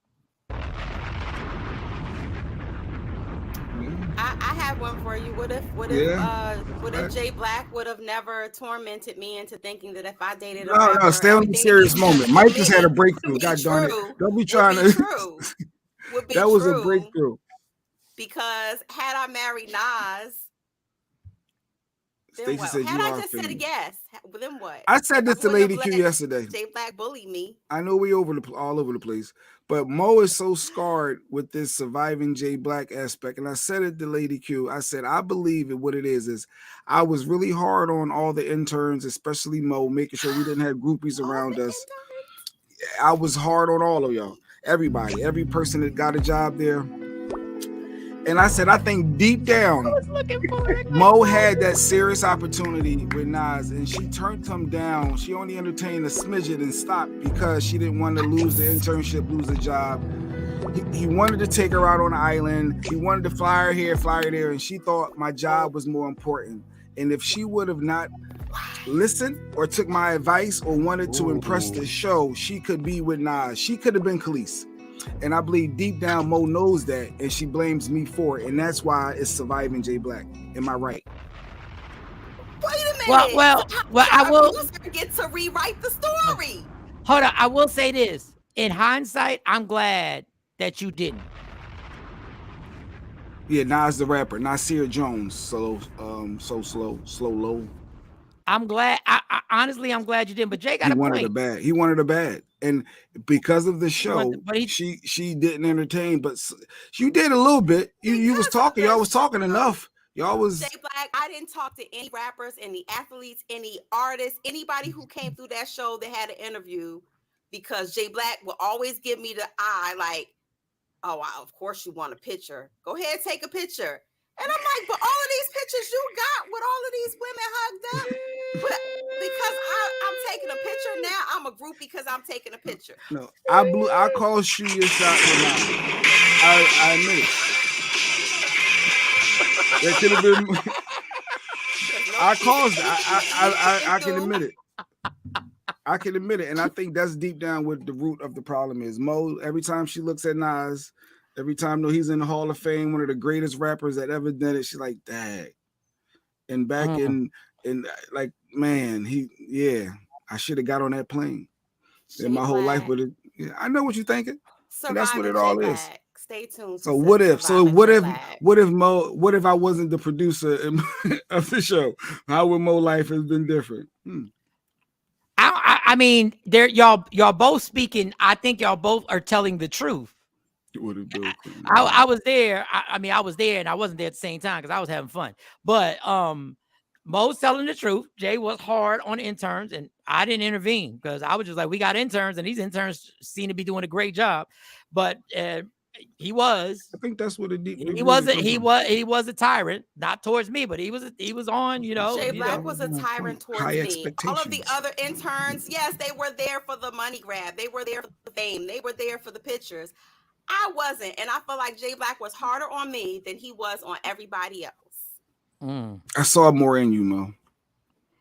I have one for you. What if Jay Black would have never tormented me into thinking that if I dated a rapper, stay on the serious moment. Mike just had a breakthrough. God darn it. Don't be trying to. That was a breakthrough. Because had I married Nas, then what? Had I just said yes, then what? I said this to Lady Q yesterday. Jay Black bullied me. I know we all over the place, but Mo is so scarred with this surviving Jay Black aspect. And I said it to Lady Q. I said, I believe it. What it is I was really hard on all the interns, especially Mo, making sure we didn't have groupies around us. I was hard on all of y'all, everybody, every person that got a job there. And I said, I think deep down, Mo had that serious opportunity with Nas, and she turned him down. She only entertained a smidget and stopped because she didn't want to lose the internship, lose the job. He wanted to take her out on the island. He wanted to fly her here, fly her there, and she thought my job was more important. And if she would have not listened or took my advice or wanted to impress the show, she could be with Nas. She could have been Khalees. And I believe deep down Mo knows that, and she blames me for it, and that's why it's surviving Jay Black. Am I right? Wait a minute. Well, I will get to rewrite the story. Hold on, I will say this. In hindsight, I'm glad that you didn't. Yeah, Nas the rapper, Nasir Jones. So low. I'm glad. Honestly, I'm glad you didn't. But Jay got a point. He wanted her bad, and because of the show, she didn't entertain. But you did a little bit. You was talking. Y'all was talking enough. Y'all was. Jay Black. I didn't talk to any rappers, any athletes, any artists, anybody who came through that show that had an interview, because Jay Black will always give me the eye, like, "Oh, wow, of course you want a picture. Go ahead, take a picture." And I'm like, but all of these pictures you got with all of these women hugged up, but because I'm taking a picture now, I'm a group because I'm taking a picture. No, I called shoot your shot for now. I admit it. That could have been. I caused it. I can admit it. I can admit it, and I think that's deep down what the root of the problem is. Mo, every time she looks at Nas, every time he's in the Hall of Fame, one of the greatest rappers that ever done it, she's like, dang. And back in like, man, I should have got on that plane. And my whole life would have. Yeah, I know what you're thinking. And that's what it all is. Stay tuned. So what if I wasn't the producer of the show? How would Mo life have been different? I mean, y'all both speaking. I think y'all both are telling the truth. I was there. I mean, I was there, and I wasn't there at the same time because I was having fun. But Mo's telling the truth. Jay was hard on interns, and I didn't intervene because I was just like, we got interns, and these interns seem to be doing a great job. But he was. I think that's what it did. He was a tyrant, not towards me, but he was on. Jay Black was a tyrant towards me. All of the other interns, yes, they were there for the money grab. They were there for the fame. They were there for the pictures. I wasn't, and I feel like Jay Black was harder on me than he was on everybody else. I saw more in you, Mo.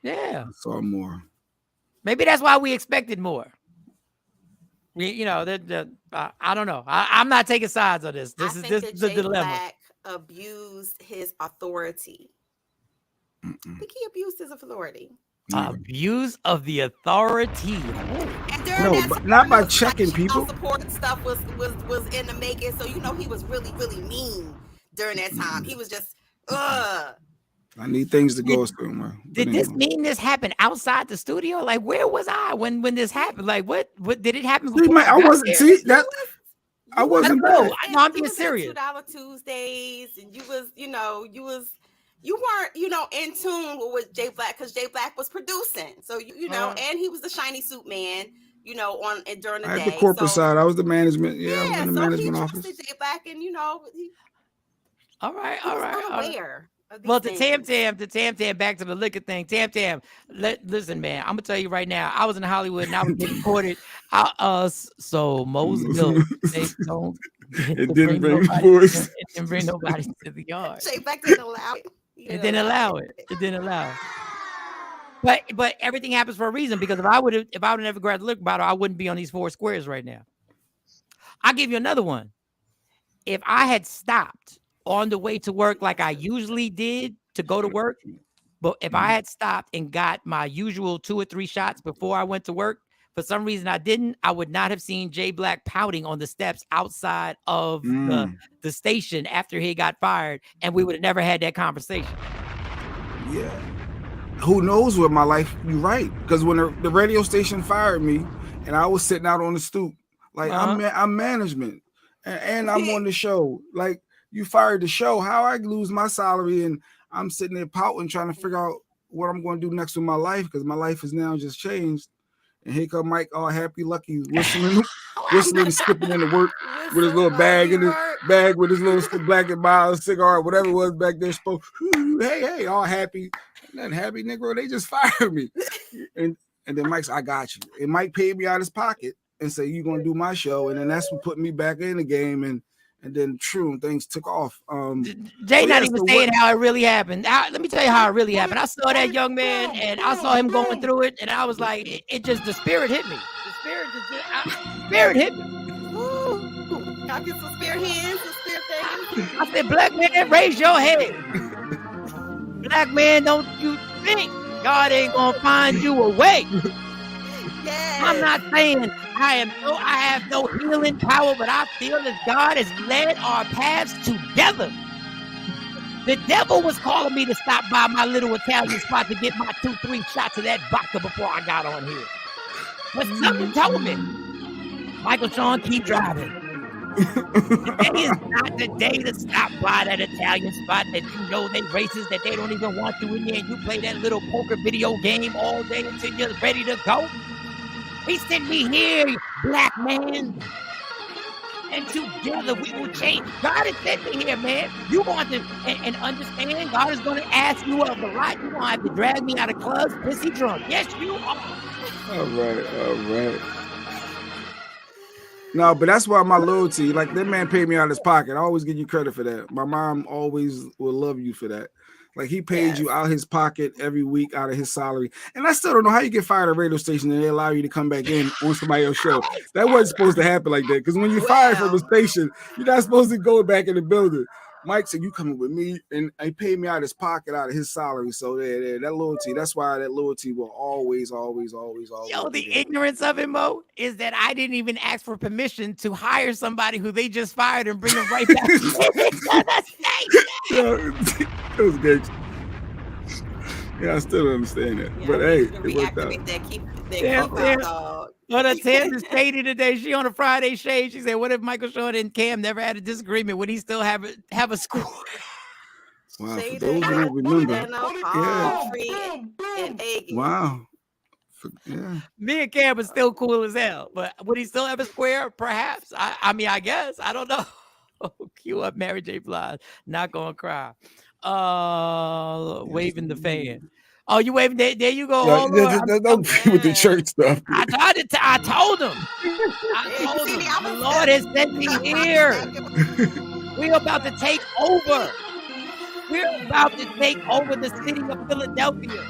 Yeah, I saw more. Maybe that's why we expected more. I don't know. I'm not taking sides on this. This is the dilemma. Black abused his authority. I think he abused his authority. Abuse of the authority. No, but not by checking people. Support stuff was in the making, so he was really, really mean during that time. He was just I need things to go somewhere. Did this meanness happen outside the studio? Like, where was I when this happened? Like, what did it happen? I wasn't. See that. I wasn't. No, I'm being serious. $2 Tuesdays, and you weren't, in tune with Jay Black because Jay Black was producing. So and he was the shiny suit man, during the day. I had the corporate side. I was the management. Yeah, I was in the management office. Jay Black, and all right. Unaware. Well, the Tam, back to the liquor thing. Tam, listen, man, I'm gonna tell you right now. I was in Hollywood and I was getting recorded. So Mo's milk, they don't. It didn't bring force. It didn't bring nobody to the yard. Jay Black didn't allow it. It didn't allow it. It didn't allow it. But everything happens for a reason, because if I would have never grabbed the liquor bottle, I wouldn't be on these 4 squares right now. I'll give you another one. If I had stopped on the way to work like I usually did to go to work, but if I had stopped and got my usual 2 or 3 shots before I went to work, for some reason I didn't, I would not have seen Jay Black pouting on the steps outside of the station after he got fired, and we would have never had that conversation. Yeah. Who knows what my life, you're right. Because when the radio station fired me and I was sitting out on the stoop, like I'm management and I'm on the show, like, you fired the show. How I lose my salary and I'm sitting there pouting, trying to figure out what I'm going to do next with my life, because my life is now just changed. And here come Mike, all happy, lucky, whistling, skipping into work with his little bag in his bag with his little black and mild cigar, whatever it was back there. Spoke, hey, all happy. Nothing happy, Negro. They just fired me. And then Mike's, I got you. And Mike paid me out his pocket and said, you're going to do my show. And then that's what put me back in the game. And then things took off. Jay not even saying how it really happened. Let me tell you how it really happened. I saw that young man and I saw him going through it, and I was like, the spirit hit me. The spirit hit me. Ooh, y'all get some spirit hands, some spirit things. I said, black man, raise your head. Black man, don't you think God ain't gonna find you a way? Yes. I'm not saying I have no healing power, but I feel that God has led our paths together. The devil was calling me to stop by my little Italian spot to get my 2-3 shots of that vodka before I got on here. But something told me, Michael Shawn, keep driving. Today is not the day to stop by that Italian spot that they racist, that they don't even want you in there, and you play that little poker video game all day until you're ready to go. He sent me here, black man. And together we will change. God has sent me here, man. You want to and understand God is going to ask you of a lot. You won't have to drag me out of clubs pissy drunk. Yes, you are. All right. No, but that's why my loyalty, like, that man paid me out of his pocket. I always give you credit for that. My mom always will love you for that. Like he paid you out of his pocket every week, out of his salary. And I still don't know how you get fired at a radio station and they allow you to come back in on somebody else's show. That wasn't supposed to happen like that. Because when you're fired from a station, you're not supposed to go back in the building. Mike said, "You coming with me?" And he paid me out of his pocket, out of his salary. So that loyalty. That's why that loyalty will always. Yo, the ignorance of it, Mo, is that I didn't even ask for permission to hire somebody who they just fired and bring them right back. It was good. Yeah, I still don't understand that. But hey, it worked out. On a Tampa Shady today, she on a Friday shade. She said, "What if Michael Shawn and Cam never had a disagreement? Would he still have a score?" Wow, for those who don't remember, wow, yeah. Me and Cam are still cool as hell, but would he still have a square? Perhaps. I mean, I guess. I don't know. Cue up Mary J. Blige. Not gonna cry. Waving the fan. Oh, you waving? There you go. Don't be with the church stuff. I told him. The Lord has sent me here. We're about to take over. We're about to take over the city of Philadelphia.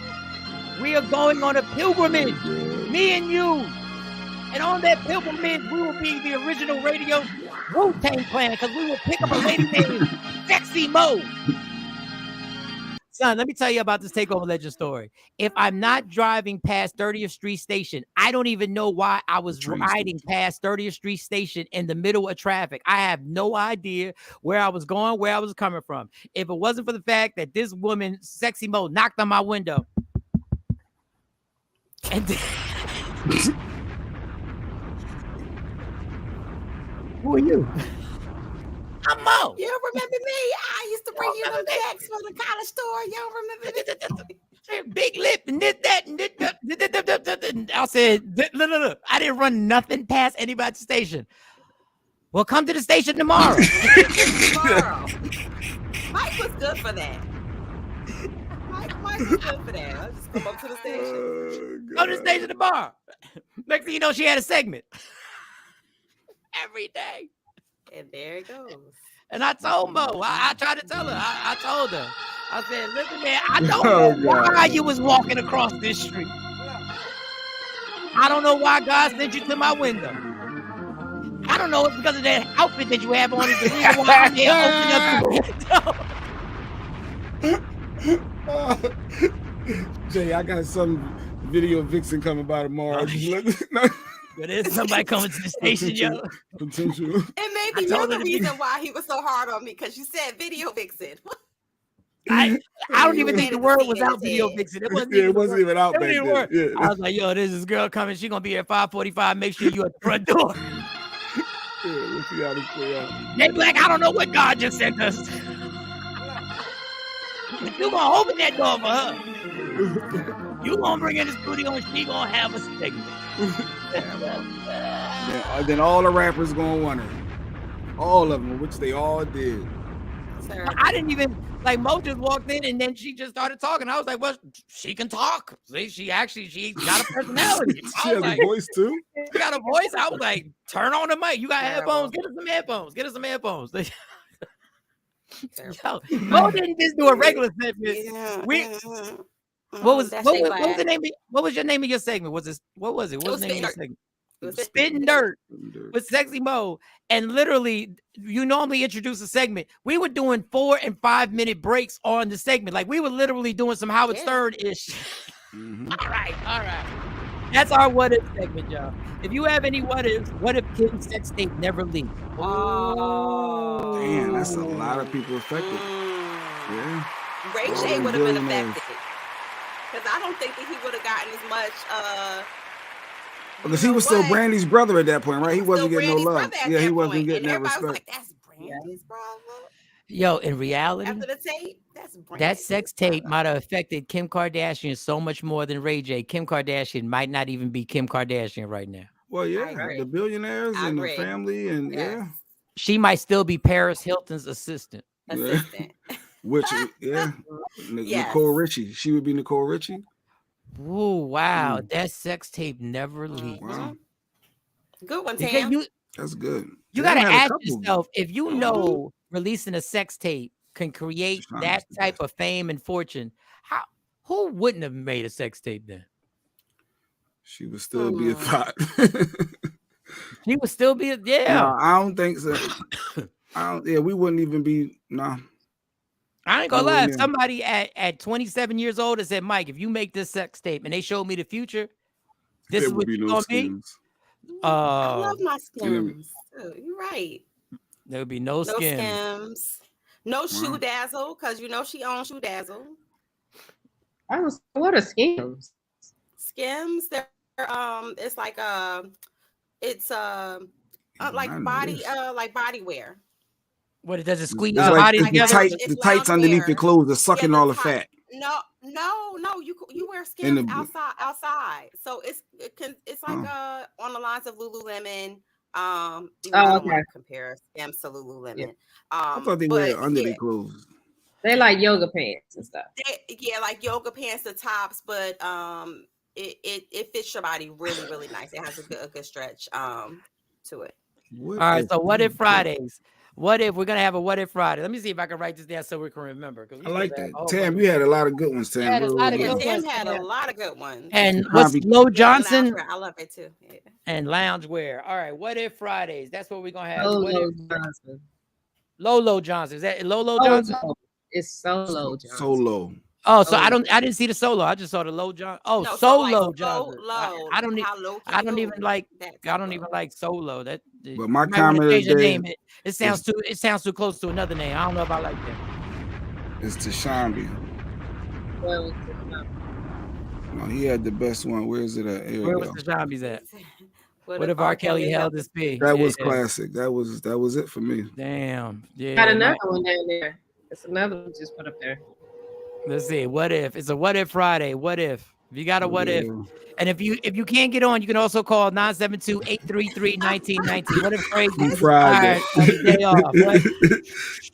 We are going on a pilgrimage, me and you. And on that pilgrimage, we will be the original radio Wu-Tang Clan because we will pick up a lady named Sexy Mo. Son, let me tell you about this Takeover Legend story. If I'm not driving past 30th Street Station, I don't even know why I was riding past 30th Street Station in the middle of traffic. I have no idea where I was going, where I was coming from. If it wasn't for the fact that this woman, Sexy Mo, knocked on my window. And who are you? I'm Mo. You don't remember me? I used to bring you them checks from the college store. You don't remember me? Big lip and this, that, and this. I said, look, I didn't run nothing past anybody's station. Well, come to the station tomorrow. Mike was good for that. Mike was good for that. I'll just come up to the station. Go to the station tomorrow. Next thing you know, she had a segment. Every day. And there it goes. And I told Mo, I tried to tell her. I told her. I said, listen, man, I don't know why you was walking across this street. I don't know why God sent you to my window. I don't know if it's because of that outfit that you have on is the reason why I'm here opening up the window. Jay, I got some video vixen coming by tomorrow. But there's somebody coming to the station, yo. Potential. And maybe you're the reason why he was so hard on me because you said video vixen. I don't even think the word was out video vixen. It wasn't even out back then. Yeah. I was like, yo, this is girl coming. She's gonna be at 5:45. Make sure you at the front door. Yeah, let's see how this play out. They like, I don't know what God just sent us. You gonna open that door for her. You gonna bring in the studio and she gonna have a segment. Then all the rappers gonna want her. All of them, which they all did. I didn't even like Mo just walked in and then she just started talking. I was like, well, she can talk. See, she got a personality. She has a voice too. She got a voice. I was like, turn on the mic. You got headphones. Get us some headphones. Get us some headphones. Yo, Mo didn't just do a regular segment. What was the name? What was your name of your segment? What was it? What was the name of your segment? Spitting Dirt with Sexy Mo. And literally, you normally introduce a segment. We were doing 4 and 5 minute breaks on the segment. Like we were literally doing some Howard Stern-ish. Mm-hmm. All right. That's our what if segment, y'all. If you have any what ifs, what if Kim's sex tape never leaked? Oh, damn, that's a lot of people affected. Yeah. Ray J would have been affected. Because I don't think that he would have gotten as much because he was still Brandy's brother at that point, right? He wasn't getting no love. Yeah, he wasn't getting that respect. Was like, that's Brandy's brother. Yo, in reality, after the tape, that's Brandy's that sex tape might have affected Kim Kardashian so much more than Ray J. Kim Kardashian might not even be Kim Kardashian right now. Well, yeah, the billionaires and the family, and yeah, she might still be Paris Hilton's assistant. Which, Nicole Richie. She would be Nicole Richie. Oh wow, that sex tape never leaked. Wow. Good one, Tam. That's good. You gotta ask yourself if you know releasing a sex tape can create that type of fame and fortune, who wouldn't have made a sex tape then? She would still be a thought. She would still be No, I don't think so. We wouldn't even be I ain't gonna lie. If somebody at 27 years old has said, Mike, if you make this sex tape and they showed me the future, this is what you're gonna be. I love my skims. You're right. There would be no skims. No shoe dazzle, because you know she owns shoe dazzle. What are skims? Skims, they're it's like like body wear. What it does is squeeze the body together. The tights underneath your clothes are sucking all the fat. No. You wear skims outside. So it's like on the lines of Lululemon. I don't want to compare skims to Lululemon. Yeah. I thought they wear under their clothes. They like yoga pants and stuff. Like yoga pants, the tops, but it fits your body really, really nice. It has a good stretch to it. All right, so what if Fridays? What if we're gonna have a what if Friday? Let me see if I can write this down so we can remember. I like that. Tam, you had a lot of good ones. Tam had a lot of good ones. And what's Low Johnson? I love it too. Yeah. And loungewear. All right, what if Fridays? That's what we're gonna have. Lolo Johnson. Lolo Johnson. Is that Lolo Johnson? It's Solo Johnson. Solo. Oh, so I didn't see the solo. I just saw the Low John. Oh, no, Solo Johnson. I don't even like Solo. That but my comment is it sounds too close to another name. I don't know if I like that. It's Tashambi. No, he had the best one. Where is it at? Where was Tashambi's at? What if R. Kelly held his pee? That was classic. That was it for me. Damn. Yeah. Got another one down there. It's another one just put up there. Let's see. What if? It's a what if Friday. What if? If you got a what if? And if you can't get on, you can also call 972-833-1919. What if Friday? Day off.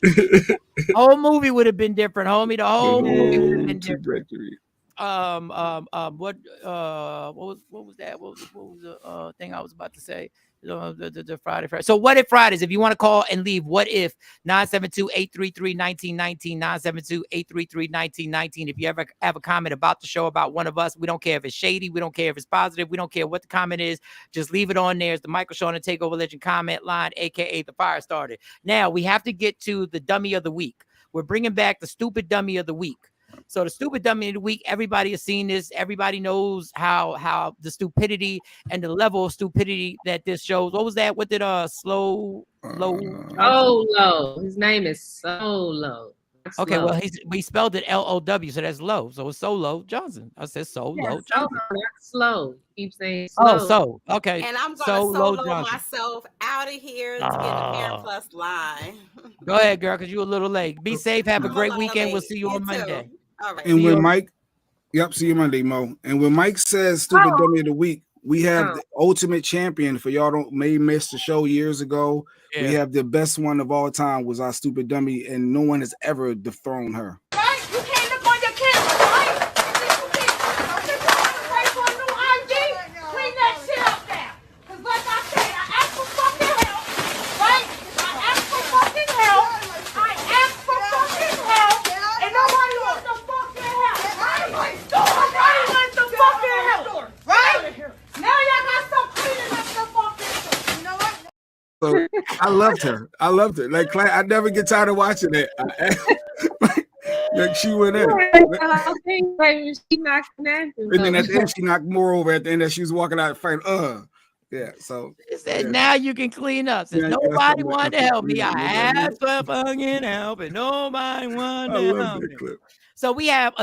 The whole movie would have been different, homie. The whole movie would have been different. What was that? What was the thing I was about to say? The Friday. So what if Fridays? If you want to call and leave, what if 972-833-1919, 972-833-1919. If you ever have a comment about the show, about one of us, we don't care if it's shady, we don't care if it's positive, we don't care what the comment is, just leave it on there. It's the Michael Shawn the Takeover Legend comment line, aka the Fire Starter. Now we have to get to the dummy of the week. We're bringing back the stupid dummy of the week. So the stupid dummy of the week, everybody has seen this. Everybody knows how the stupidity and the level of stupidity that this shows. What was that? What did Slow? His name is Solo. Okay, well we spelled it L-O-W, so that's low. So it's Solo Johnson. I said Solo Johnson. Not slow. Keep saying slow. Okay. And I'm gonna solo myself out of here to get the Parent Plus line. Go ahead, girl, because you're a little late. Be safe. Have a great weekend. We'll see you on Monday. All right. And when Mike, see you Monday, Mo. And when Mike says stupid dummy of the week, we have the ultimate champion. For y'all may miss the show years ago. Yeah. We have the best one of all time was our stupid dummy, and no one has ever dethroned her. Right? You can't look on your camera, right? Clean that shit up now. Because like I said, I asked for fucking help, right? I asked for fucking help. And nobody wants no fucking help. Nobody wants the fucking help. Right? Now y'all got some cleaning up the fucking store. You know what? So I loved her. Like I never get tired of watching it. Like she went in. She knocked and then at the end, she knocked more over at the end as she was walking out fighting. Yeah. So now you can clean up. Since nobody wanted to help me, I asked for fucking help, and nobody wanted to help me. Clip. So we have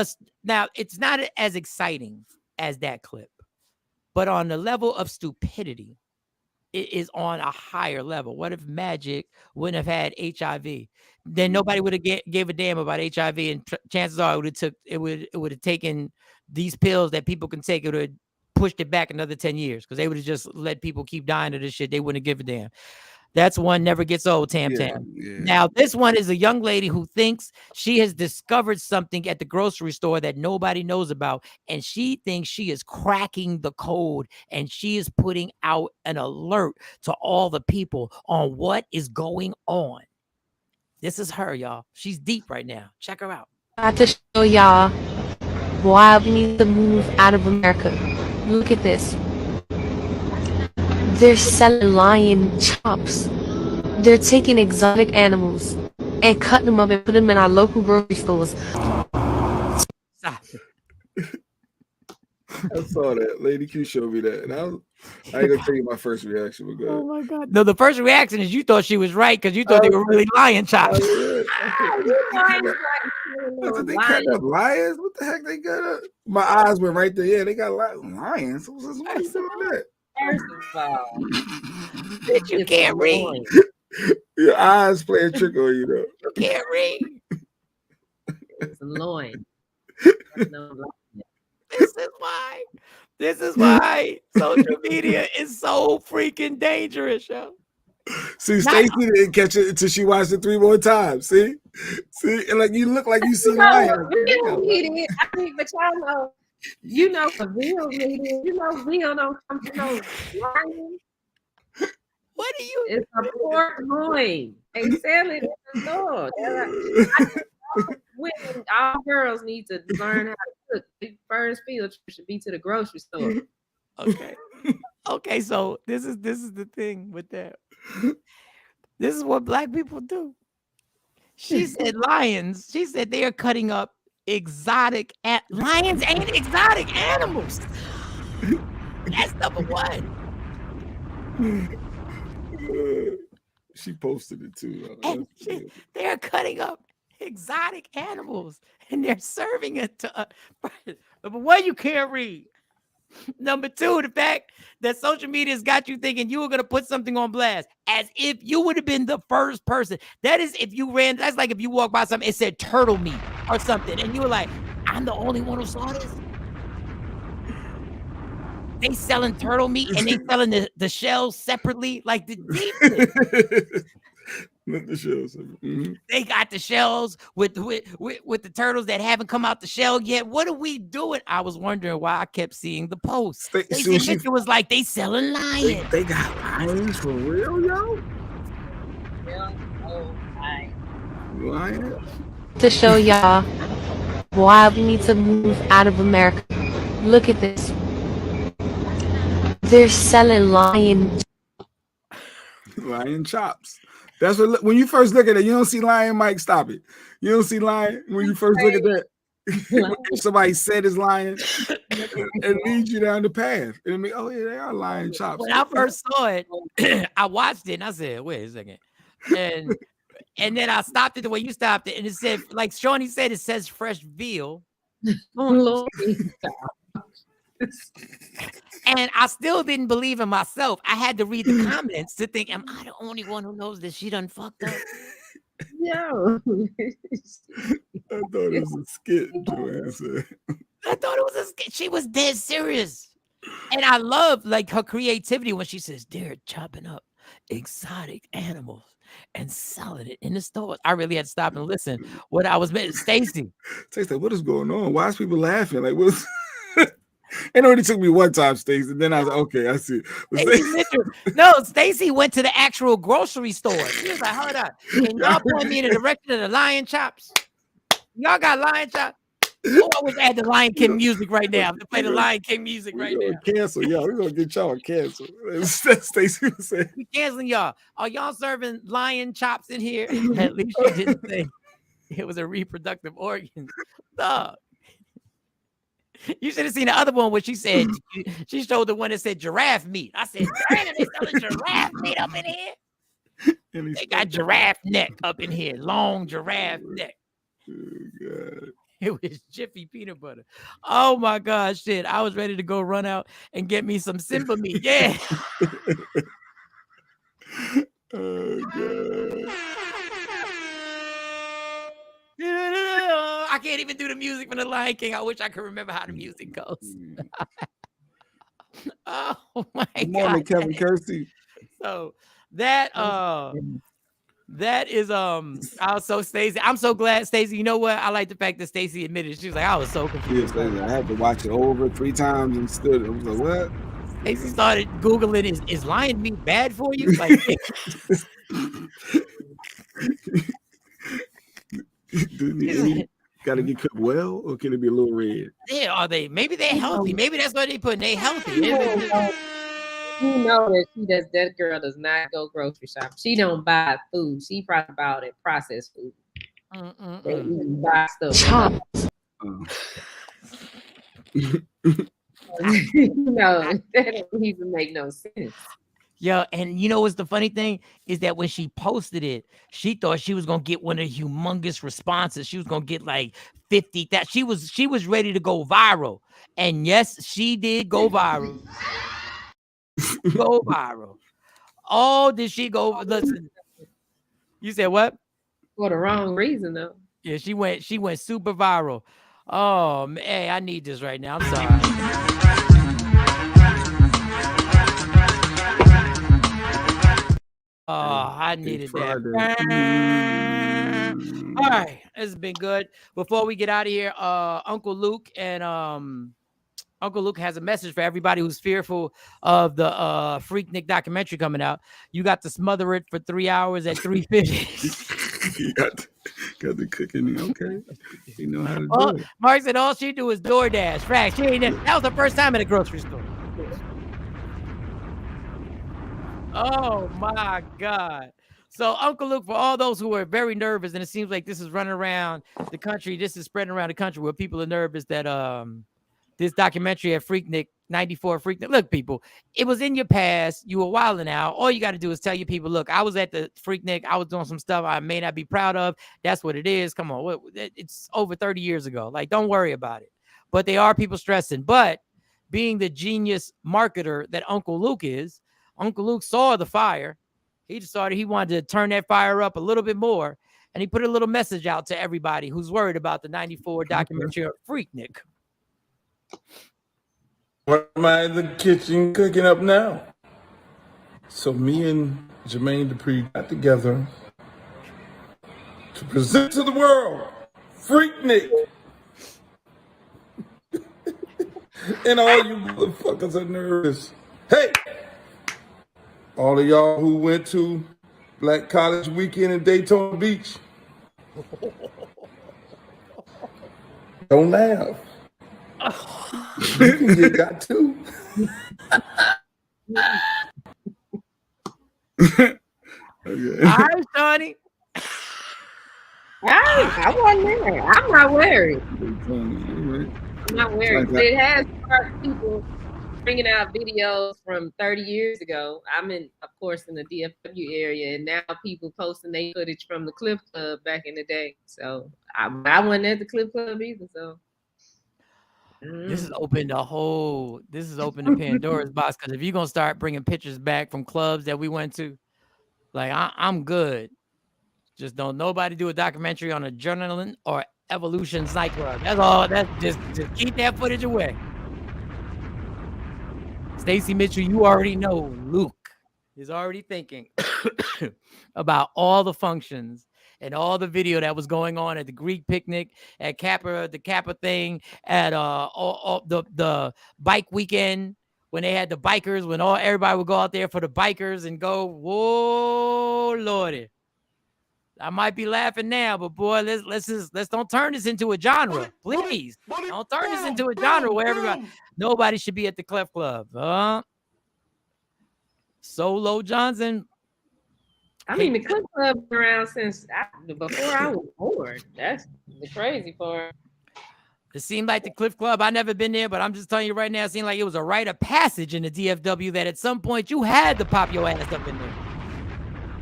now. It's not as exciting as that clip, but on the level of stupidity, it is on a higher level. What if Magic wouldn't have had HIV? Then nobody would have gave a damn about HIV, and chances are it would have taken these pills that people can take. It would have pushed it back another 10 years because they would have just let people keep dying of this shit. They wouldn't give a damn. That's one never gets old, Tam. Yeah. Now, this one is a young lady who thinks she has discovered something at the grocery store that nobody knows about, and she thinks she is cracking the code, and she is putting out an alert to all the people on what is going on. This is her, y'all. She's deep right now. Check her out. I have to show y'all why we need to move out of America. Look at this. They're selling lion chops. They're taking exotic animals and cutting them up and putting them in our local grocery stores. Stop. I saw that. Lady Q showed me that. And I ain't gonna tell you my first reaction. But Oh my God. No, the first reaction is you thought she was right because you thought they were really lion chops. They cut up lions? What the heck they got up? My eyes went right there. Yeah, they got lions. What are you doing that? First of all, bitch, you can't read. Your eyes play a trick on you, though. You can't read. It's a loin. This is why social media is so freaking dangerous, yo. See, Stacey didn't catch it until she watched it 3 more times. See, and like you look like you see lions. I think, but y'all know, you know, for real media, you know, we don't know lions. What do you? It's a pork loin. They sell it in the store. Women, all girls need to learn how to cook. The first field trip should be to the grocery store. Okay. So this is the thing with that. This is what black people do. She said lions. She said they are cutting up exotic lions ain't exotic animals. That's number one. She posted it too. They're cutting up exotic animals and they're serving it to us. Number one, you can't read. Number two, the fact that social media has got you thinking you were going to put something on blast as if you would have been the first person. That is if you ran, that's like if you walk by something, it said turtle meat or something. And you were like, I'm the only one who saw this. They selling turtle meat and they selling the shells separately, like the deepness. The shells. Mm-hmm. They got the shells with the turtles that haven't come out the shell yet. What are we doing? I was wondering why I kept seeing the post. It was like they selling lions. They got lions for real, yo? Lions? To show y'all why we need to move out of America. Look at this. They're selling lion chops. That's what when you first look at it, you don't see lion. Mike, stop it. You don't see lion when you first look at that. Somebody said it's lion, it leads you down the path. And I mean, oh yeah, they are lion chops. When I first saw it, I watched it and I said, "Wait a second," and then I stopped it the way you stopped it, and it said, like Shawnee said, it says fresh veal. And I still didn't believe in myself. I had to read the comments to think, am I the only one who knows that she done fucked up? No. I thought it was a skit, Joanne said. I thought it was a skit. She was dead serious. And I love like her creativity when she says, they're chopping up exotic animals and selling it in the stores. I really had to stop and listen. What I was meant, Stacey, what is going on? Why is people laughing? Like, what's it only took me one time, Stacey. Then I was like, okay, I see. Stacey went to the actual grocery store. She was like, hold up. Can y'all point me in the direction of the lion chops? Y'all got lion chops? Oh, I wish I had the Lion King music right now. To play the Lion King music right now. Cancel, y'all. We're gonna get y'all canceled. Stacey was saying. We canceling y'all. Are y'all serving lion chops in here? At least you didn't say it was a reproductive organ. Dog. You should have seen the other one where she said she showed the one that said giraffe meat. I said, damn, they selling giraffe meat up in here. They got giraffe neck up in here, long giraffe neck. Oh, God. It was Jiffy peanut butter. Oh my gosh, shit! I was ready to go run out and get me some Simba meat. Yeah. Oh God. I can't even do the music from the Lion King. I wish I could remember how the music goes. Oh my Good God. morning, Kevin Kersey. So that is also Stacey. I'm so glad, Stacey. You know what? I like the fact that Stacey admitted she was like, I was so confused. Yes, I had to watch it over 3 times and still I was like, what? Stacey started Googling, is lion meat bad for you? Like Got to get cooked well, or can it be a little red? Yeah, are they? Maybe they're healthy. Maybe that's what they put. They healthy. You know that that girl does not go grocery shopping. She don't buy food. She probably bought it processed food. They even buy stuff. No, that don't even make no sense. Yeah, and you know what's the funny thing is that when she posted it, she thought she was gonna get one of the humongous responses. She was gonna get like 50. That she was ready to go viral, and yes, she did go viral. Go viral. Oh, did she go? Listen, you said what? For the wrong reason, though. Yeah, she went super viral. Oh, man, hey, I need this right now. I'm sorry. Oh, I needed that. All right, it's been good. Before we get out of here, Uncle Luke has a message for everybody who's fearful of the Freaknik documentary coming out. You got to smother it for 3 hours at 350. You got the cooking. Okay, you know how to do it. Mark said all she do is DoorDash. Facts. That was the first time at a grocery store. Oh my God. So Uncle Luke, for all those who are very nervous, and it seems like this is running around the country, this is spreading around the country where people are nervous that this documentary at Freaknik 94 Freaknik. Look, people, it was in your past. You were wilding out. All you got to do is tell your people, look, I was at the Freaknik. I was doing some stuff I may not be proud of. That's what it is. Come on. It's over 30 years ago. Like, don't worry about it. But they are people stressing. But being the genius marketer that Uncle Luke is, Uncle Luke saw the fire. He decided he wanted to turn that fire up a little bit more. And he put a little message out to everybody who's worried about the 94 documentary of Freaknik. What am I in the kitchen cooking up now? So me and Jermaine Dupri got together to present to the world Freaknik. And all you motherfuckers are nervous. Hey! All of y'all who went to Black College Weekend in Daytona Beach. Don't laugh. You can get got too. Okay. All right, Sonny. I wasn't there. I'm not worried. I'm not worried. But it has sparked people bringing out videos from 30 years ago. I'm in, of course, in the DFW area, and now people posting their footage from the Cliff Club back in the day. So I wasn't at the Cliff Club either. So this is open to Pandora's box, because if you're gonna start bringing pictures back from clubs that we went to, like I'm good. Just don't nobody do a documentary on adrenaline or evolution nightclub. That's all. That's just keep that footage away. Stacy Mitchell, you already know Luke is already thinking about all the functions and all the video that was going on at the Greek picnic, at the Kappa thing, at the bike weekend when they had the bikers, when everybody would go out there for the bikers and go, whoa, Lordy. I might be laughing now, but boy, let's don't turn this into a genre, please. Don't turn this into a genre where nobody should be at the Clef Club. Solo Johnson. I mean, the Cliff Club been around since before I was born. That's the crazy part. It seemed like the Cliff Club, I never been there, but I'm just telling you right now, it seemed like it was a rite of passage in the DFW that at some point you had to pop your ass up in there.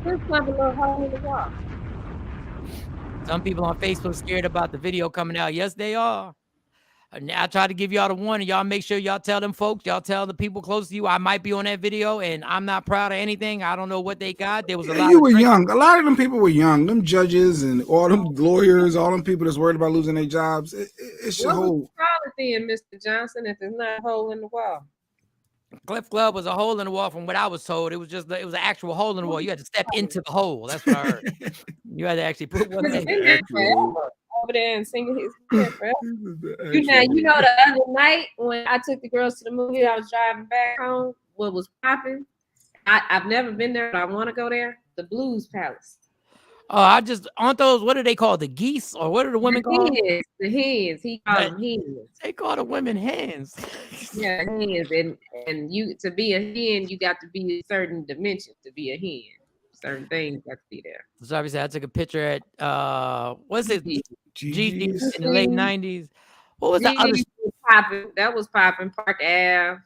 Cliff Club a little hole in the wall. Some people on Facebook scared about the video coming out. Yes, they are. And I try to give y'all the warning. Y'all make sure y'all tell them folks, y'all tell the people close to you, I might be on that video and I'm not proud of anything. I don't know what they got. There was a lot. You were young. A lot of them people were young. Them judges and all them lawyers, all them people that's worried about losing their jobs. It's your whole. What then, Mr. Johnson, if there's not a hole in the wall? Cliff Club was a hole in the wall from what I was told. It was an actual hole in the wall. You had to step into the hole. That's what I heard. You had to actually put one thing over there and sing his forever. You know, the other night when I took the girls to the movie, I was driving back home. What was popping? I've never been there, but I want to go there. The Blues Palace. aren't those, what are they called? The geese, or what are the women called? The hens. He called them hens. They call the women hens. Yeah, hens. And you, to be a hen, you got to be a certain dimension to be a hen. Certain things got to be there. So obviously, I took a picture at what's it? GG's in the late 90s. What was the other? That was popping. Park Ave.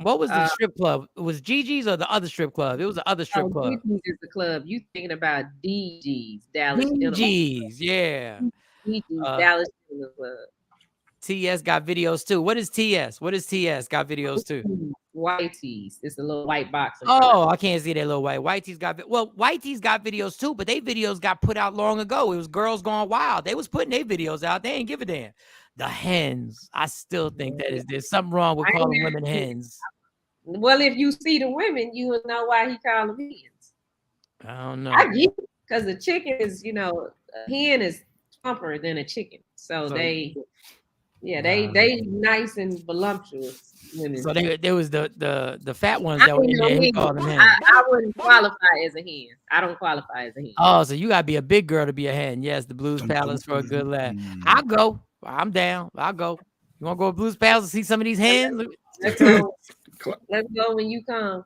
What was the strip club? It was Gigi's or the other strip club? It was the other strip club. Gigi's is the club. You thinking about DG's, Dallas DG's, yeah. DG's, Dallas Club. TS got videos too. What is TS? What is TS got videos too? Whitey's. It's a little white box. Oh, I can't see that little white. Whitey's got Whitey's got videos too, but they videos got put out long ago. It was Girls Gone Wild. They was putting their videos out. They ain't give a damn. The hens. I still think that there's something wrong with calling women hens. Well, if you see the women, you will know why he called them hens. I don't know. I get it, because a chicken is, a hen is plumper than a chicken. So they nice and voluptuous women. So there was the fat ones that were in there. He called them hens. I wouldn't qualify as a hen. I don't qualify as a hen. Oh, so you gotta be a big girl to be a hen. Yes, the Blues Palace for a good laugh. I'll go. I'm down. I'll go. You want to go to Blues Palace and see some of these hens? Let's go. Let's go when you come.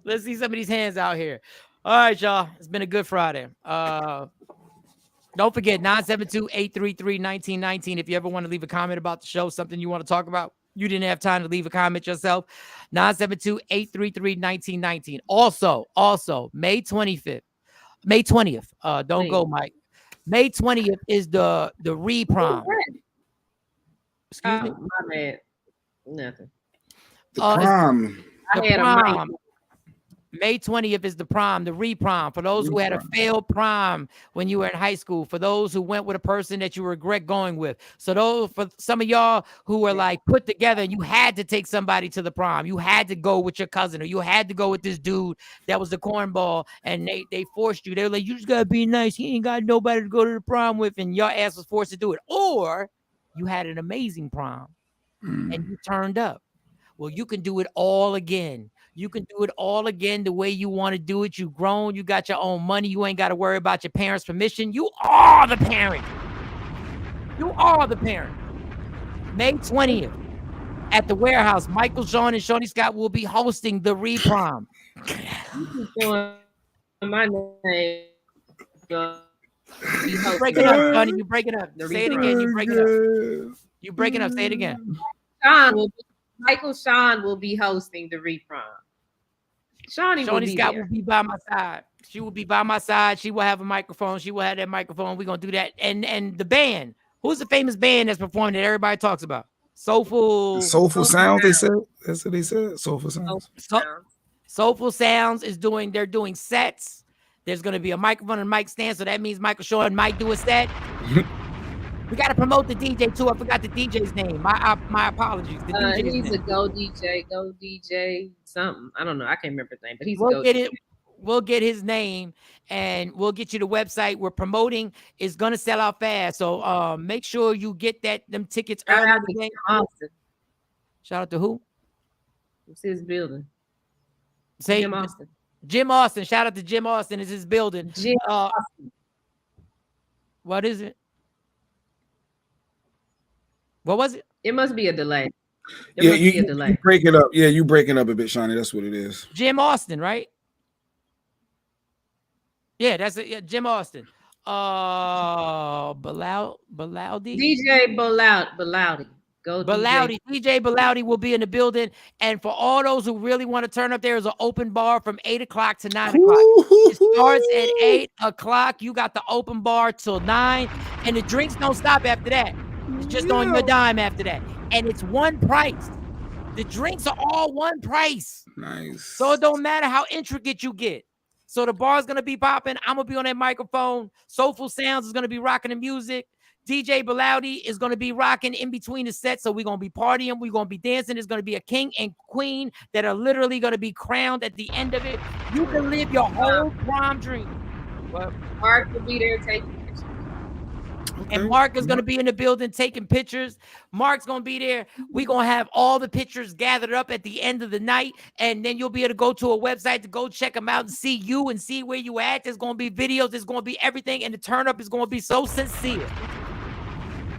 Let's see some of these hands out here. All right, y'all. It's been a good Friday. Don't forget 972-833-1919. If you ever want to leave a comment about the show, something you want to talk about, you didn't have time to leave a comment yourself, 972-833-1919. Also, May 20th. Don't go, Mike. May 20th is the re-prom. Excuse me? My bad. Nothing. The prom. May 20th is the prom, the re-prom. For those who had a failed prom when you were in high school, for those who went with a person that you regret going with. So for some of y'all who were like put together, you had to take somebody to the prom. You had to go with your cousin, or you had to go with this dude that was the cornball, and they forced you. They were like, you just gotta be nice. He ain't got nobody to go to the prom with, and your ass was forced to do it. Or you had an amazing prom and you turned up. Well, you can do it all again. You can do it all again the way you want to do it. You've grown. You got your own money. You ain't got to worry about your parents' permission. You are the parent. You are the parent. May 20th at the warehouse, Michael, Shawn, and Shawnee Scott will be hosting the re-prom. My name. You breaking up, Shawnee. You breaking up. Say it again. You breaking up. You breaking up. Say it again. Michael Shawn will be hosting the re-prom. Shawnee Scott will be by my side. She will be by my side. She will have a microphone. She will have that microphone. We're gonna do that. And the band. Who's the famous band that's performing that everybody talks about? Soulful Sounds. They said. That's what they said. Soulful Sounds. Soulful Sounds is doing. They're doing sets. There's gonna be a microphone and mic stand. So that means Michael Shawn might do a set. We got to promote the DJ too. I forgot the DJ's name. My apologies. The DJ's he's name. a go DJ, something. I don't know. I can't remember his name, but he's a go DJ. We'll get his name and we'll get you the website. We're promoting. It's gonna sell out fast. So make sure you get them tickets early. Shout out to Jim Austin. Shout out to who? It's his building. Jim Austin. Jim Austin. Shout out to Jim Austin. It's his building. Jim Austin. What is it? What was it? It must be a delay. You break it up. Yeah, you breaking up a bit, Shawnee. That's what it is. Jim Austin, right? Yeah, that's it. Yeah, Jim Austin. Baloudi? DJ Baloudi. Go Baloudi. DJ Baloudi will be in the building. And for all those who really want to turn up, there is an open bar from 8 o'clock to 9 o'clock. It starts at 8 o'clock. You got the open bar till 9. And the drinks don't stop after that. It's just on your dime after that. And it's one price. The drinks are all one price. Nice. So it don't matter how intricate you get. So the bar's going to be popping. I'm going to be on that microphone. Soulful Sounds is going to be rocking the music. DJ Baloudi is going to be rocking in between the sets. So we're going to be partying. We're going to be dancing. There's going to be a king and queen that are literally going to be crowned at the end of it. You can live your whole prom dream. Mark will be there taking pictures. And Mark is going to be in the building taking pictures. Mark's going to be there. We're going to have all the pictures gathered up at the end of the night. And then you'll be able to go to a website to go check them out and see you and see where you at. There's going to be videos. There's going to be everything. And the turn up is going to be so sincere.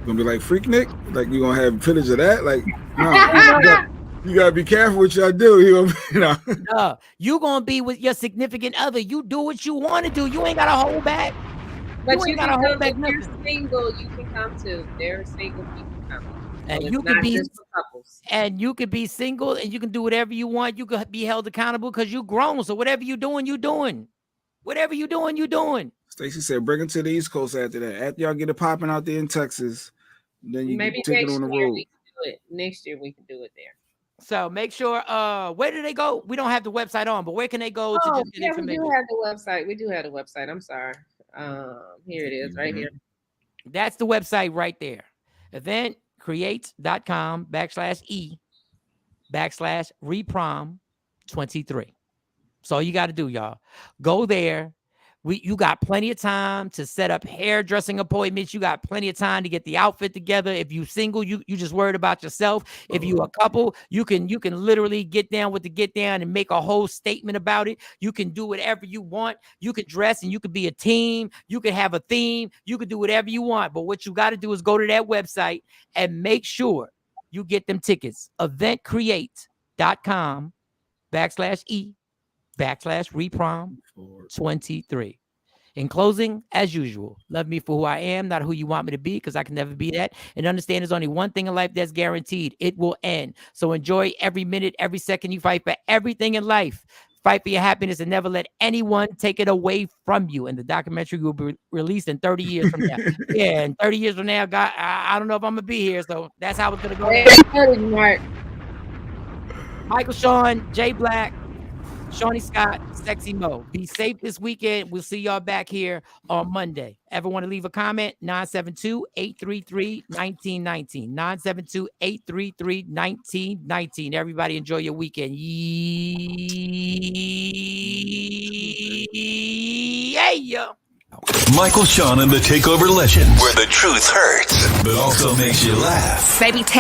Gonna be like Freaknik? Like you gonna have footage of that? Like, no, you gotta be careful what y'all do. You gonna be with your significant other. You do what you want to do. You ain't gotta hold back. But you you ain't can gotta hold back if you're nothing. single, you can come too. There are single people coming. And So you it's can not be just for couples. and you can be single and you can do whatever you want. You can be held accountable because you grown. So whatever you're doing, you're doing. Whatever you're doing, you're doing. Stacey said, bring it to the East Coast after that. After y'all get it popping out there in Texas, then you Maybe can take it on the road. We can do it. Next year we can do it there. So make sure, where do they go? We don't have the website on, but where can they go to just get information? We do have the website. We do have the website. I'm sorry. Here it is, right here. That's the website right there. eventcreates.com/e/reprom23. So all you got to do, y'all. Go there. You got plenty of time to set up hairdressing appointments. You got plenty of time to get the outfit together. If you single, you just worried about yourself. If you a couple, you can literally get down with the get down and make a whole statement about it. You can do whatever you want. You could dress and you could be a team. You could have a theme. You could do whatever you want. But what you got to do is go to that website and make sure you get them tickets. eventcreate.com/e/reprom23. In closing, as usual, love me for who I am, not who you want me to be, because I can never be that. And understand there's only one thing in life that's guaranteed. It will end. So enjoy every minute, every second. You fight for everything in life. Fight for your happiness and never let anyone take it away from you. And the documentary will be released in 30 years from now. Yeah, in 30 years from now, God, I don't know if I'm going to be here. So that's how it's going to go. Mark. Michael Shawn, Jay Black, Shawnee Scott, Sexy Mo. Be safe this weekend. We'll see y'all back here on Monday. Ever want to leave a comment? 972-833-1919. 972-833-1919. Everybody enjoy your weekend. Yeah. Michael Shawn and the Takeover Legend, where the truth hurts, but also makes you laugh. Baby, tap